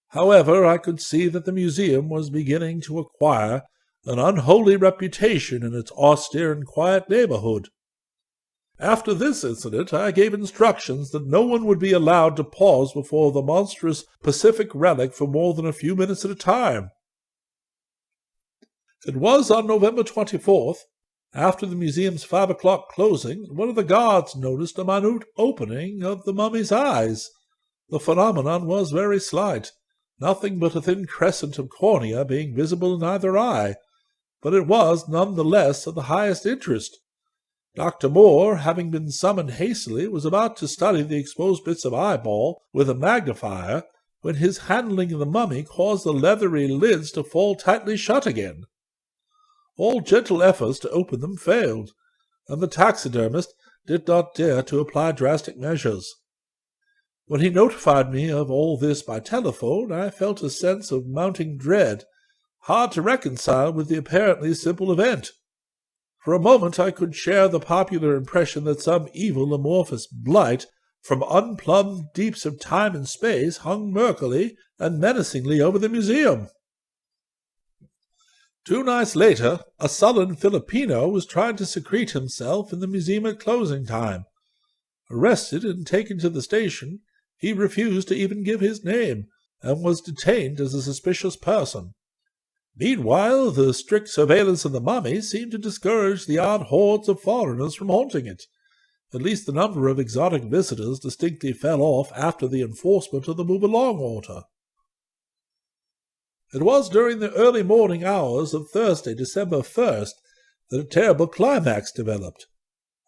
However, I could see that the museum was beginning to acquire an unholy reputation in its austere and quiet neighborhood. After this incident, I gave instructions that no one would be allowed to pause before the monstrous Pacific relic for more than a few minutes at a time. It was on November 24th, after the museum's 5 o'clock closing, that one of the guards noticed a minute opening of the mummy's eyes. The phenomenon was very slight, nothing but a thin crescent of cornea being visible in either eye, but it was none the less of the highest interest. Dr. Moore, having been summoned hastily, was about to study the exposed bits of eyeball with a magnifier when his handling of the mummy caused the leathery lids to fall tightly shut again. All gentle efforts to open them failed, and the taxidermist did not dare to apply drastic measures. When he notified me of all this by telephone, I felt a sense of mounting dread, hard to reconcile with the apparently simple event. For a moment I could share the popular impression that some evil amorphous blight from unplumbed deeps of time and space hung murkily and menacingly over the museum. 2 nights later, a sullen Filipino was trying to secrete himself in the museum at closing time. Arrested and taken to the station, he refused to even give his name, and was detained as a suspicious person. Meanwhile, the strict surveillance of the mummy seemed to discourage the odd hordes of foreigners from haunting it. At least the number of exotic visitors distinctly fell off after the enforcement of the move-along order. It was during the early morning hours of Thursday, December 1st, that a terrible climax developed.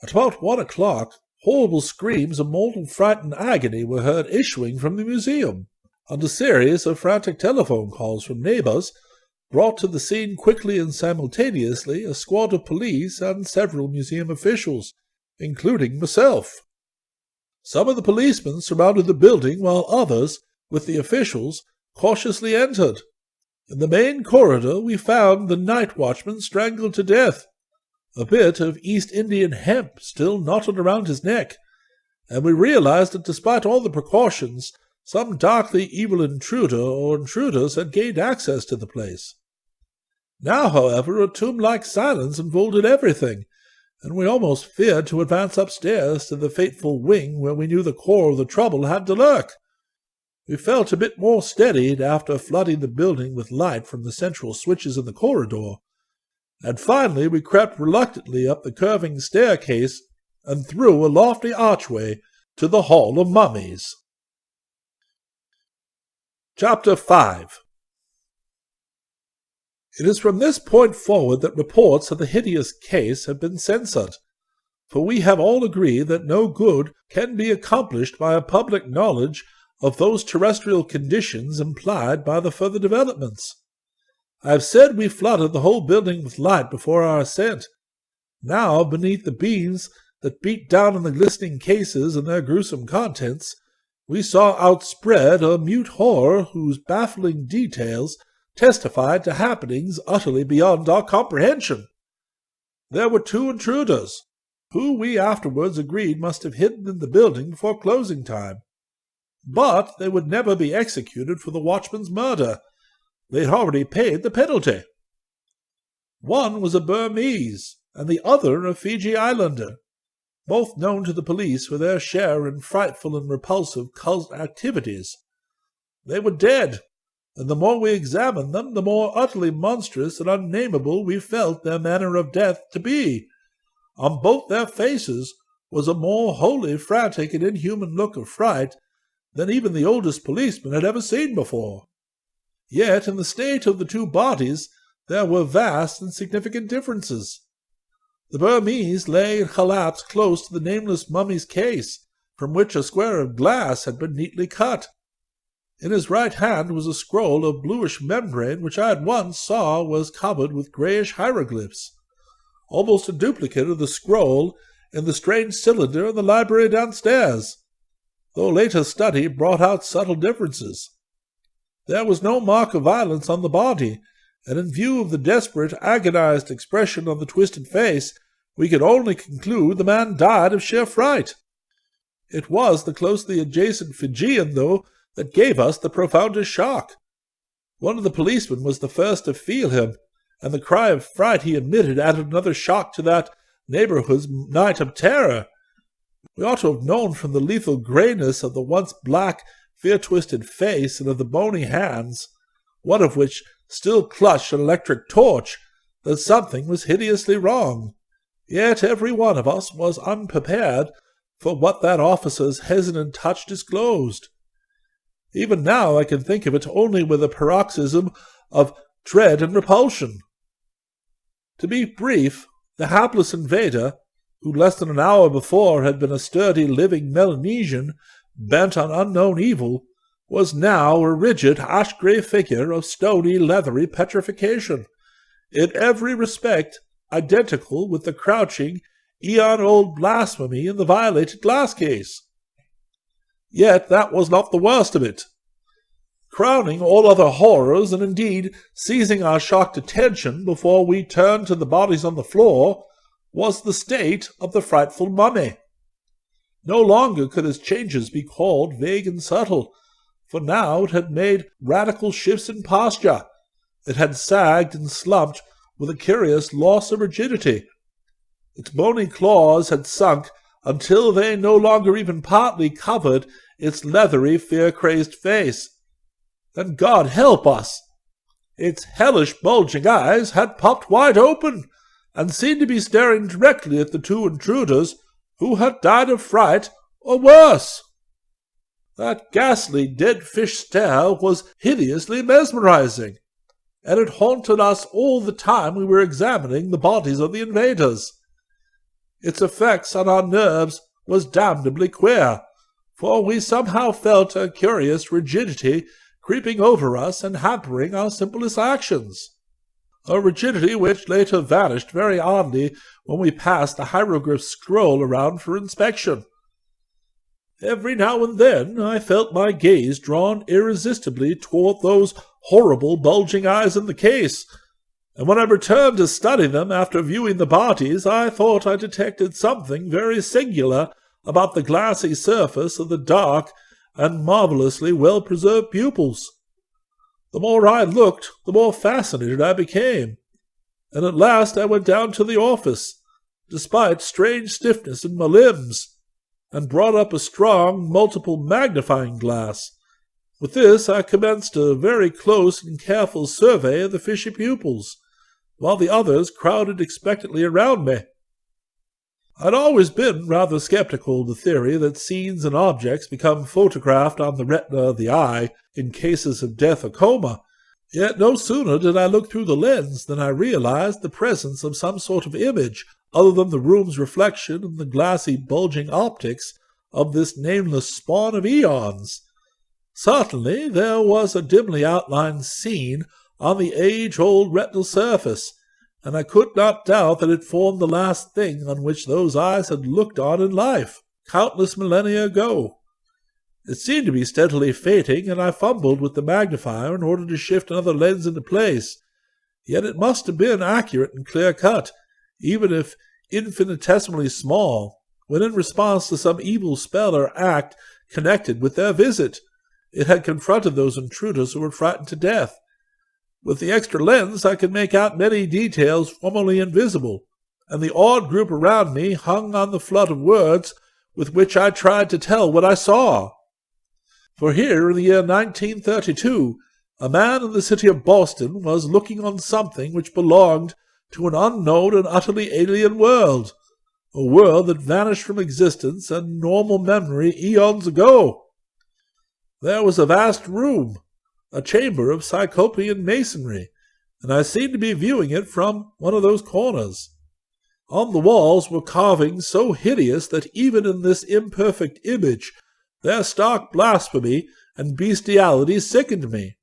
At about 1 o'clock, horrible screams of mortal fright and agony were heard issuing from the museum, and a series of frantic telephone calls from neighbors brought to the scene quickly and simultaneously a squad of police and several museum officials, including myself. Some of the policemen surrounded the building, while others, with the officials, cautiously entered. In the main corridor we found the night watchman strangled to death, a bit of East Indian hemp still knotted around his neck, and we realized that despite all the precautions, some darkly evil intruder or intruders had gained access to the place. Now, however, a tomb-like silence enfolded everything, and we almost feared to advance upstairs to the fateful wing where we knew the core of the trouble had to lurk. We felt a bit more steadied after flooding the building with light from the central switches in the corridor, and finally we crept reluctantly up the curving staircase and through a lofty archway to the Hall of Mummies. Chapter 5. It is from this point forward that reports of the hideous case have been censored, for we have all agreed that no good can be accomplished by a public knowledge of those terrestrial conditions implied by the further developments. I have said we flooded the whole building with light before our ascent. Now, beneath the beams that beat down on the glistening cases and their gruesome contents, we saw outspread a mute horror whose baffling details testified to happenings utterly beyond our comprehension. There were 2 intruders, who we afterwards agreed must have hidden in the building before closing time. But they would never be executed for the watchman's murder. They had already paid the penalty. One was a Burmese, and the other a Fiji Islander, both known to the police for their share in frightful and repulsive cult activities. They were dead, and the more we examined them, the more utterly monstrous and unnameable we felt their manner of death to be. On both their faces was a more wholly frantic and inhuman look of fright than even the oldest policeman had ever seen before. Yet in the state of the 2 bodies there were vast and significant differences. The Burmese lay and collapsed close to the nameless mummy's case, from which a square of glass had been neatly cut. In his right hand was a scroll of bluish membrane which I at once saw was covered with greyish hieroglyphs, almost a duplicate of the scroll in the strange cylinder in the library downstairs, though later study brought out subtle differences. There was no mark of violence on the body, and in view of the desperate, agonized expression on the twisted face, we could only conclude the man died of sheer fright. It was the closely adjacent Fijian, though, that gave us the profoundest shock. One of the policemen was the first to feel him, and the cry of fright he emitted added another shock to that neighborhood's night of terror. We ought to have known from the lethal greyness of the once black, fear-twisted face and of the bony hands, one of which still clutched an electric torch, that something was hideously wrong. Yet every one of us was unprepared for what that officer's hesitant touch disclosed. Even now I can think of it only with a paroxysm of dread and repulsion. To be brief, the hapless invader, who less than an hour before had been a sturdy living Melanesian bent on unknown evil, was now a rigid ash-grey figure of stony, leathery petrification, in every respect identical with the crouching, eon-old blasphemy in the violated glass case. Yet that was not the worst of it. Crowning all other horrors, and indeed seizing our shocked attention before we turned to the bodies on the floor, was the state of the frightful mummy. No longer could its changes be called vague and subtle, for now it had made radical shifts in posture. It had sagged and slumped with a curious loss of rigidity. Its bony claws had sunk until they no longer even partly covered its leathery, fear-crazed face. And God help us! Its hellish bulging eyes had popped wide open, and seemed to be staring directly at the 2 intruders who had died of fright, or worse. That ghastly dead fish stare was hideously mesmerizing, and it haunted us all the time we were examining the bodies of the invaders. Its effects on our nerves was damnably queer, for we somehow felt a curious rigidity creeping over us and hampering our simplest actions. A rigidity which later vanished very oddly when we passed the hieroglyph scroll around for inspection. Every now and then I felt my gaze drawn irresistibly toward those horrible bulging eyes in the case, and when I returned to study them after viewing the bodies, I thought I detected something very singular about the glassy surface of the dark and marvellously well-preserved pupils. The more I looked, the more fascinated I became, and at last I went down to the office, despite strange stiffness in my limbs, and brought up a strong multiple magnifying glass. With this I commenced a very close and careful survey of the fishy pupils, while the others crowded expectantly around me. I'd always been rather skeptical of the theory that scenes and objects become photographed on the retina of the eye in cases of death or coma, yet no sooner did I look through the lens than I realized the presence of some sort of image other than the room's reflection and the glassy bulging optics of this nameless spawn of Aeons. Certainly there was a dimly outlined scene on the age-old retinal surface, and I could not doubt that it formed the last thing on which those eyes had looked on in life, countless millennia ago. It seemed to be steadily fading, and I fumbled with the magnifier in order to shift another lens into place. Yet it must have been accurate and clear-cut, even if infinitesimally small, when in response to some evil spell or act connected with their visit, it had confronted those intruders who were frightened to death. With the extra lens I could make out many details formerly invisible, and the awed group around me hung on the flood of words with which I tried to tell what I saw. For here, in the year 1932, a man in the city of Boston was looking on something which belonged to an unknown and utterly alien world, a world that vanished from existence and normal memory eons ago. There was a vast room, a chamber of Cyclopean masonry, and I seemed to be viewing it from one of those corners. On the walls were carvings so hideous that even in this imperfect image their stark blasphemy and bestiality sickened me.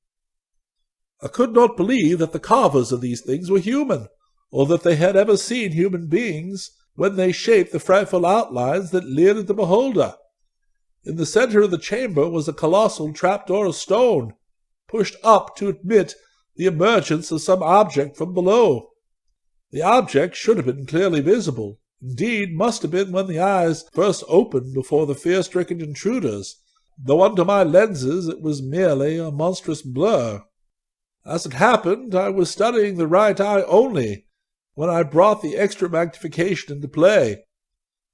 I could not believe that the carvers of these things were human, or that they had ever seen human beings when they shaped the frightful outlines that leered at the beholder. In the center of the chamber was a colossal trapdoor of stone, pushed up to admit the emergence of some object from below. The object should have been clearly visible, indeed must have been when the eyes first opened before the fear-stricken intruders, though under my lenses it was merely a monstrous blur. As it happened, I was studying the right eye only when I brought the extra magnification into play.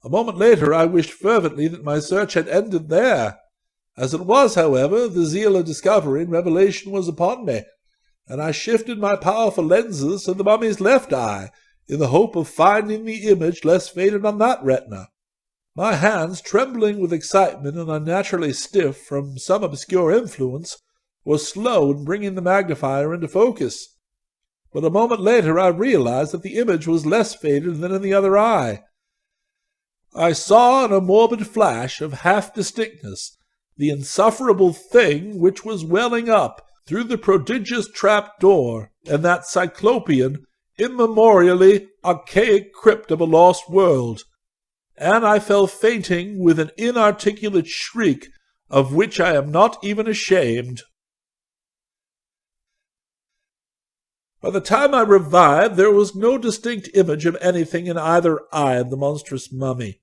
A moment later I wished fervently that my search had ended there. As it was, however, the zeal of discovery and revelation was upon me, and I shifted my powerful lenses to the mummy's left eye, in the hope of finding the image less faded on that retina. My hands, trembling with excitement and unnaturally stiff from some obscure influence, were slow in bringing the magnifier into focus. But a moment later I realized that the image was less faded than in the other eye. I saw in a morbid flash of half-distinctness the insufferable thing which was welling up through the prodigious trap-door in that cyclopean, immemorially archaic crypt of a lost world, and I fell fainting with an inarticulate shriek of which I am not even ashamed. By the time I revived, there was no distinct image of anything in either eye of the monstrous mummy.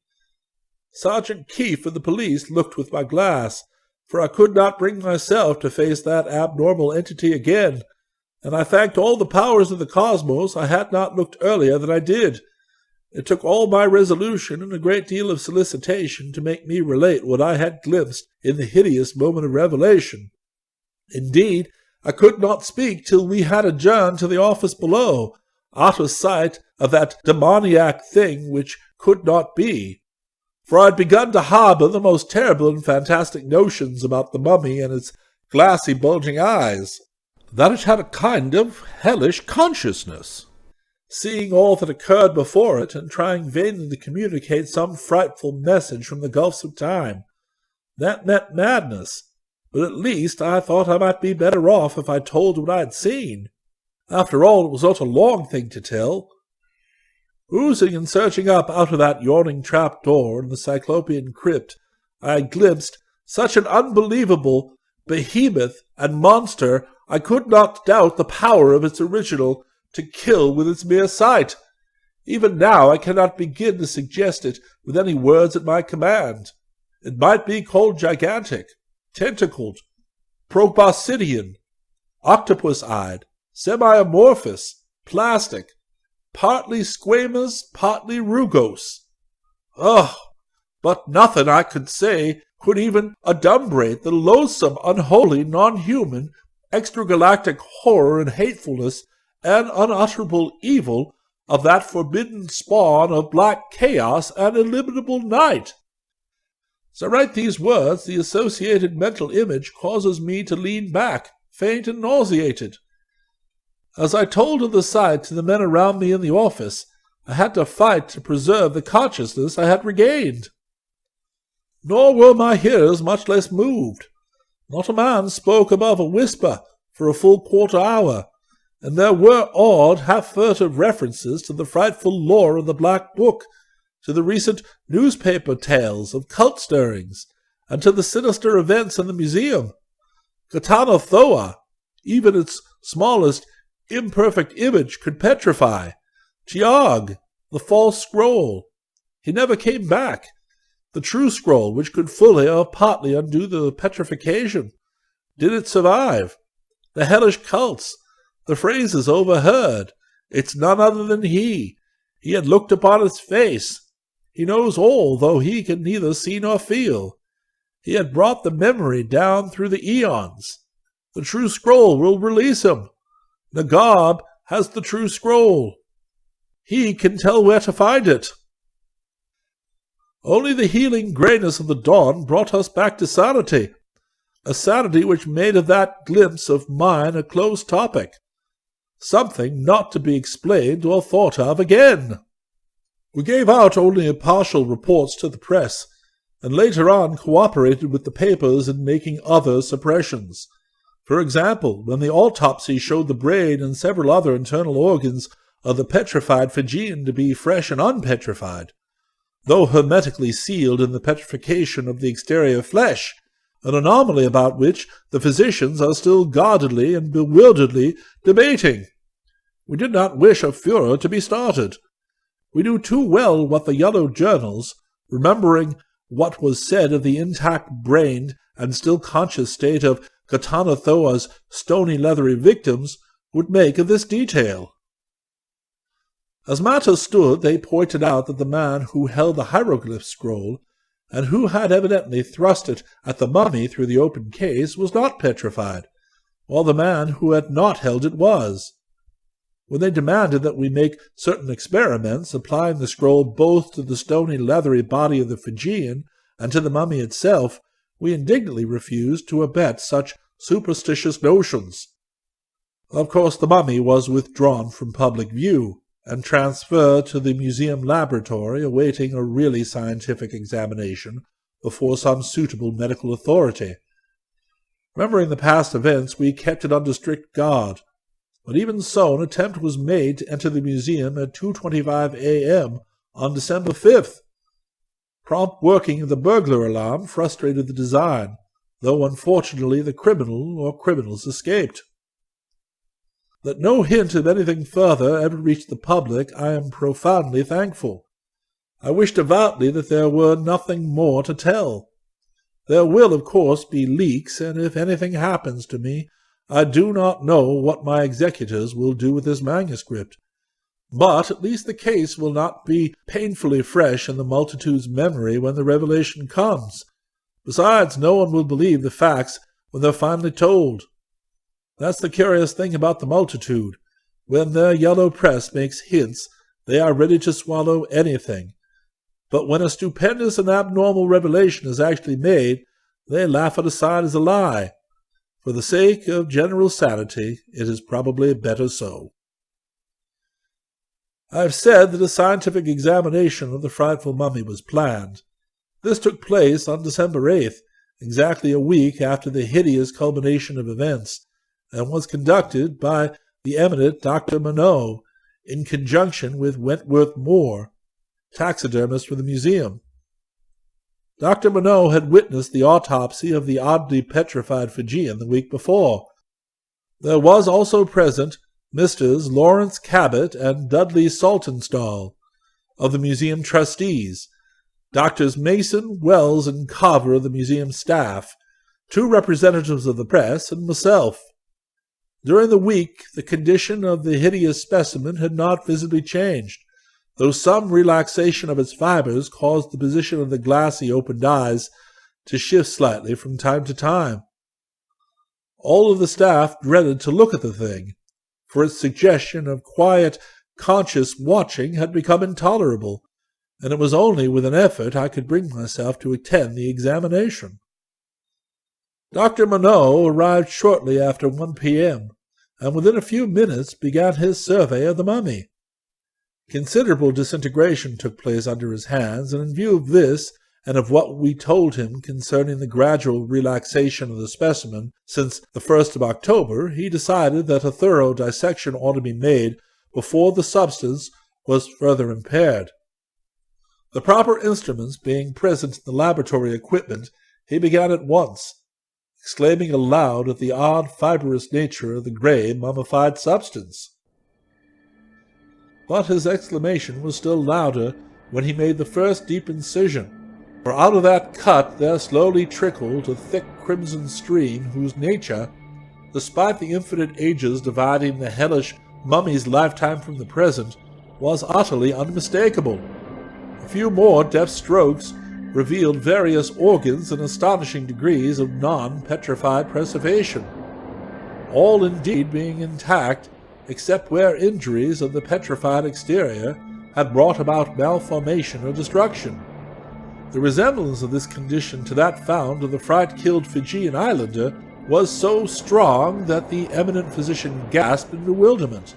Sergeant Keefe of the police looked with my glass, for I could not bring myself to face that abnormal entity again, and I thanked all the powers of the cosmos I had not looked earlier than I did. It took all my resolution and a great deal of solicitation to make me relate what I had glimpsed in the hideous moment of revelation. Indeed, I could not speak till we had adjourned to the office below, out of sight of that demoniac thing which could not be. For I had begun to harbour the most terrible and fantastic notions about the mummy and its glassy bulging eyes, that it had a kind of hellish consciousness. Seeing all that occurred before it, and trying vainly to communicate some frightful message from the gulfs of time, that meant madness, but at least I thought I might be better off if I told what I had seen. After all, it was not a long thing to tell. Oozing and surging up out of that yawning trap-door in the Cyclopean crypt, I had glimpsed such an unbelievable behemoth and monster, I could not doubt the power of its original to kill with its mere sight. Even now I cannot begin to suggest it with any words at my command. It might be called gigantic, tentacled, proboscidean, octopus-eyed, semi-amorphous, plastic, partly squamous, partly rugose. Ugh! But nothing I could say could even adumbrate the loathsome, unholy, non-human, extragalactic horror and hatefulness and unutterable evil of that forbidden spawn of black chaos and illimitable night. As I write these words, the associated mental image causes me to lean back, faint and nauseated. As I told of the sight to the men around me in the office, I had to fight to preserve the consciousness I had regained. Nor were my hearers much less moved. Not a man spoke above a whisper for a full quarter hour, and there were odd, half-furtive references to the frightful lore of the Black Book, to the recent newspaper tales of cult stirrings, and to the sinister events in the museum. Katana Thoa, even its smallest, imperfect image, could petrify. Tiag, the false scroll. He never came back. The true scroll, which could fully or partly undo the petrification. Did it survive? The hellish cults, the phrases overheard. It's none other than he. He had looked upon its face. He knows all, though he can neither see nor feel. He had brought the memory down through the Aeons. The true scroll will release him. Nagab has the true scroll. He can tell where to find it. Only the healing greyness of the dawn brought us back to sanity, a sanity which made of that glimpse of mine a closed topic, something not to be explained or thought of again. We gave out only partial reports to the press, and later on cooperated with the papers in making other suppressions. For example, when the autopsy showed the brain and several other internal organs of the petrified Fijian to be fresh and unpetrified, though hermetically sealed in the petrification of the exterior flesh, an anomaly about which the physicians are still guardedly and bewilderedly debating. We did not wish a furor to be started. We knew too well what the yellow journals, remembering what was said of the intact-brained and still conscious state of Katana Thoa's stony leathery victims, would make of this detail. As matters stood, they pointed out that the man who held the hieroglyph scroll, and who had evidently thrust it at the mummy through the open case, was not petrified, while the man who had not held it was. When they demanded that we make certain experiments, applying the scroll both to the stony leathery body of the Fijian and to the mummy itself, we indignantly refused to abet such superstitious notions. Of course, the mummy was withdrawn from public view, and transferred to the museum laboratory awaiting a really scientific examination before some suitable medical authority. Remembering the past events, we kept it under strict guard, but even so an attempt was made to enter the museum at 2:25 a.m. on December 5th. Prompt working of the burglar alarm frustrated the design, though unfortunately the criminal or criminals escaped. That no hint of anything further ever reached the public, I am profoundly thankful. I wish devoutly that there were nothing more to tell. There will, of course, be leaks, and if anything happens to me, I do not know what my executors will do with this manuscript. But at least the case will not be painfully fresh in the multitude's memory when the revelation comes. Besides, no one will believe the facts when they're finally told. That's the curious thing about the multitude. When their yellow press makes hints, they are ready to swallow anything. But when a stupendous and abnormal revelation is actually made, they laugh it aside as a lie. For the sake of general sanity, it is probably better so. I have said that a scientific examination of the frightful mummy was planned. This took place on December 8th, exactly a week after the hideous culmination of events, and was conducted by the eminent Dr. Monod, in conjunction with Wentworth Moore, taxidermist for the museum. Dr. Minot had witnessed the autopsy of the oddly petrified Fijian the week before. There was also present Messrs. Lawrence Cabot and Dudley Saltonstall, of the museum trustees, Doctors Mason, Wells, and Carver of the museum staff, 2 representatives of the press, and myself. During the week, the condition of the hideous specimen had not visibly changed, though some relaxation of its fibers caused the position of the glassy opened eyes to shift slightly from time to time. All of the staff dreaded to look at the thing, for its suggestion of quiet, conscious watching had become intolerable, and it was only with an effort I could bring myself to attend the examination. Dr. Minot arrived shortly after 1 p.m., and within a few minutes began his survey of the mummy. Considerable disintegration took place under his hands, and in view of this, and of what we told him concerning the gradual relaxation of the specimen since the 1st of October, he decided that a thorough dissection ought to be made before the substance was further impaired. The proper instruments being present in the laboratory equipment, he began at once, exclaiming aloud at the odd fibrous nature of the grey mummified substance. But his exclamation was still louder when he made the first deep incision, for out of that cut there slowly trickled a thick crimson stream whose nature, despite the infinite ages dividing the hellish mummy's lifetime from the present, was utterly unmistakable. A few more deft strokes revealed various organs in astonishing degrees of non-petrified preservation, all indeed being intact except where injuries of the petrified exterior had brought about malformation or destruction. The resemblance of this condition to that found of the fright-killed Fijian islander was so strong that the eminent physician gasped in bewilderment.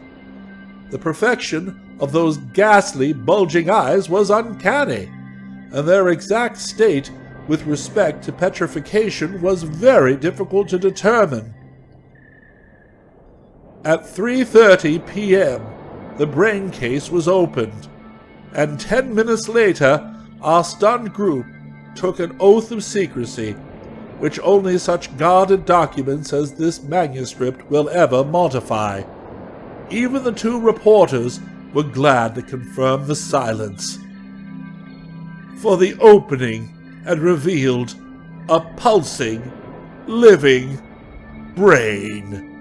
The perfection of those ghastly, bulging eyes was uncanny, and their exact state with respect to petrification was very difficult to determine. At 3:30 p.m., the brain case was opened, and 10 minutes later, our stunned group took an oath of secrecy, which only such guarded documents as this manuscript will ever modify. Even the 2 reporters were glad to confirm the silence, for the opening had revealed a pulsing, living brain.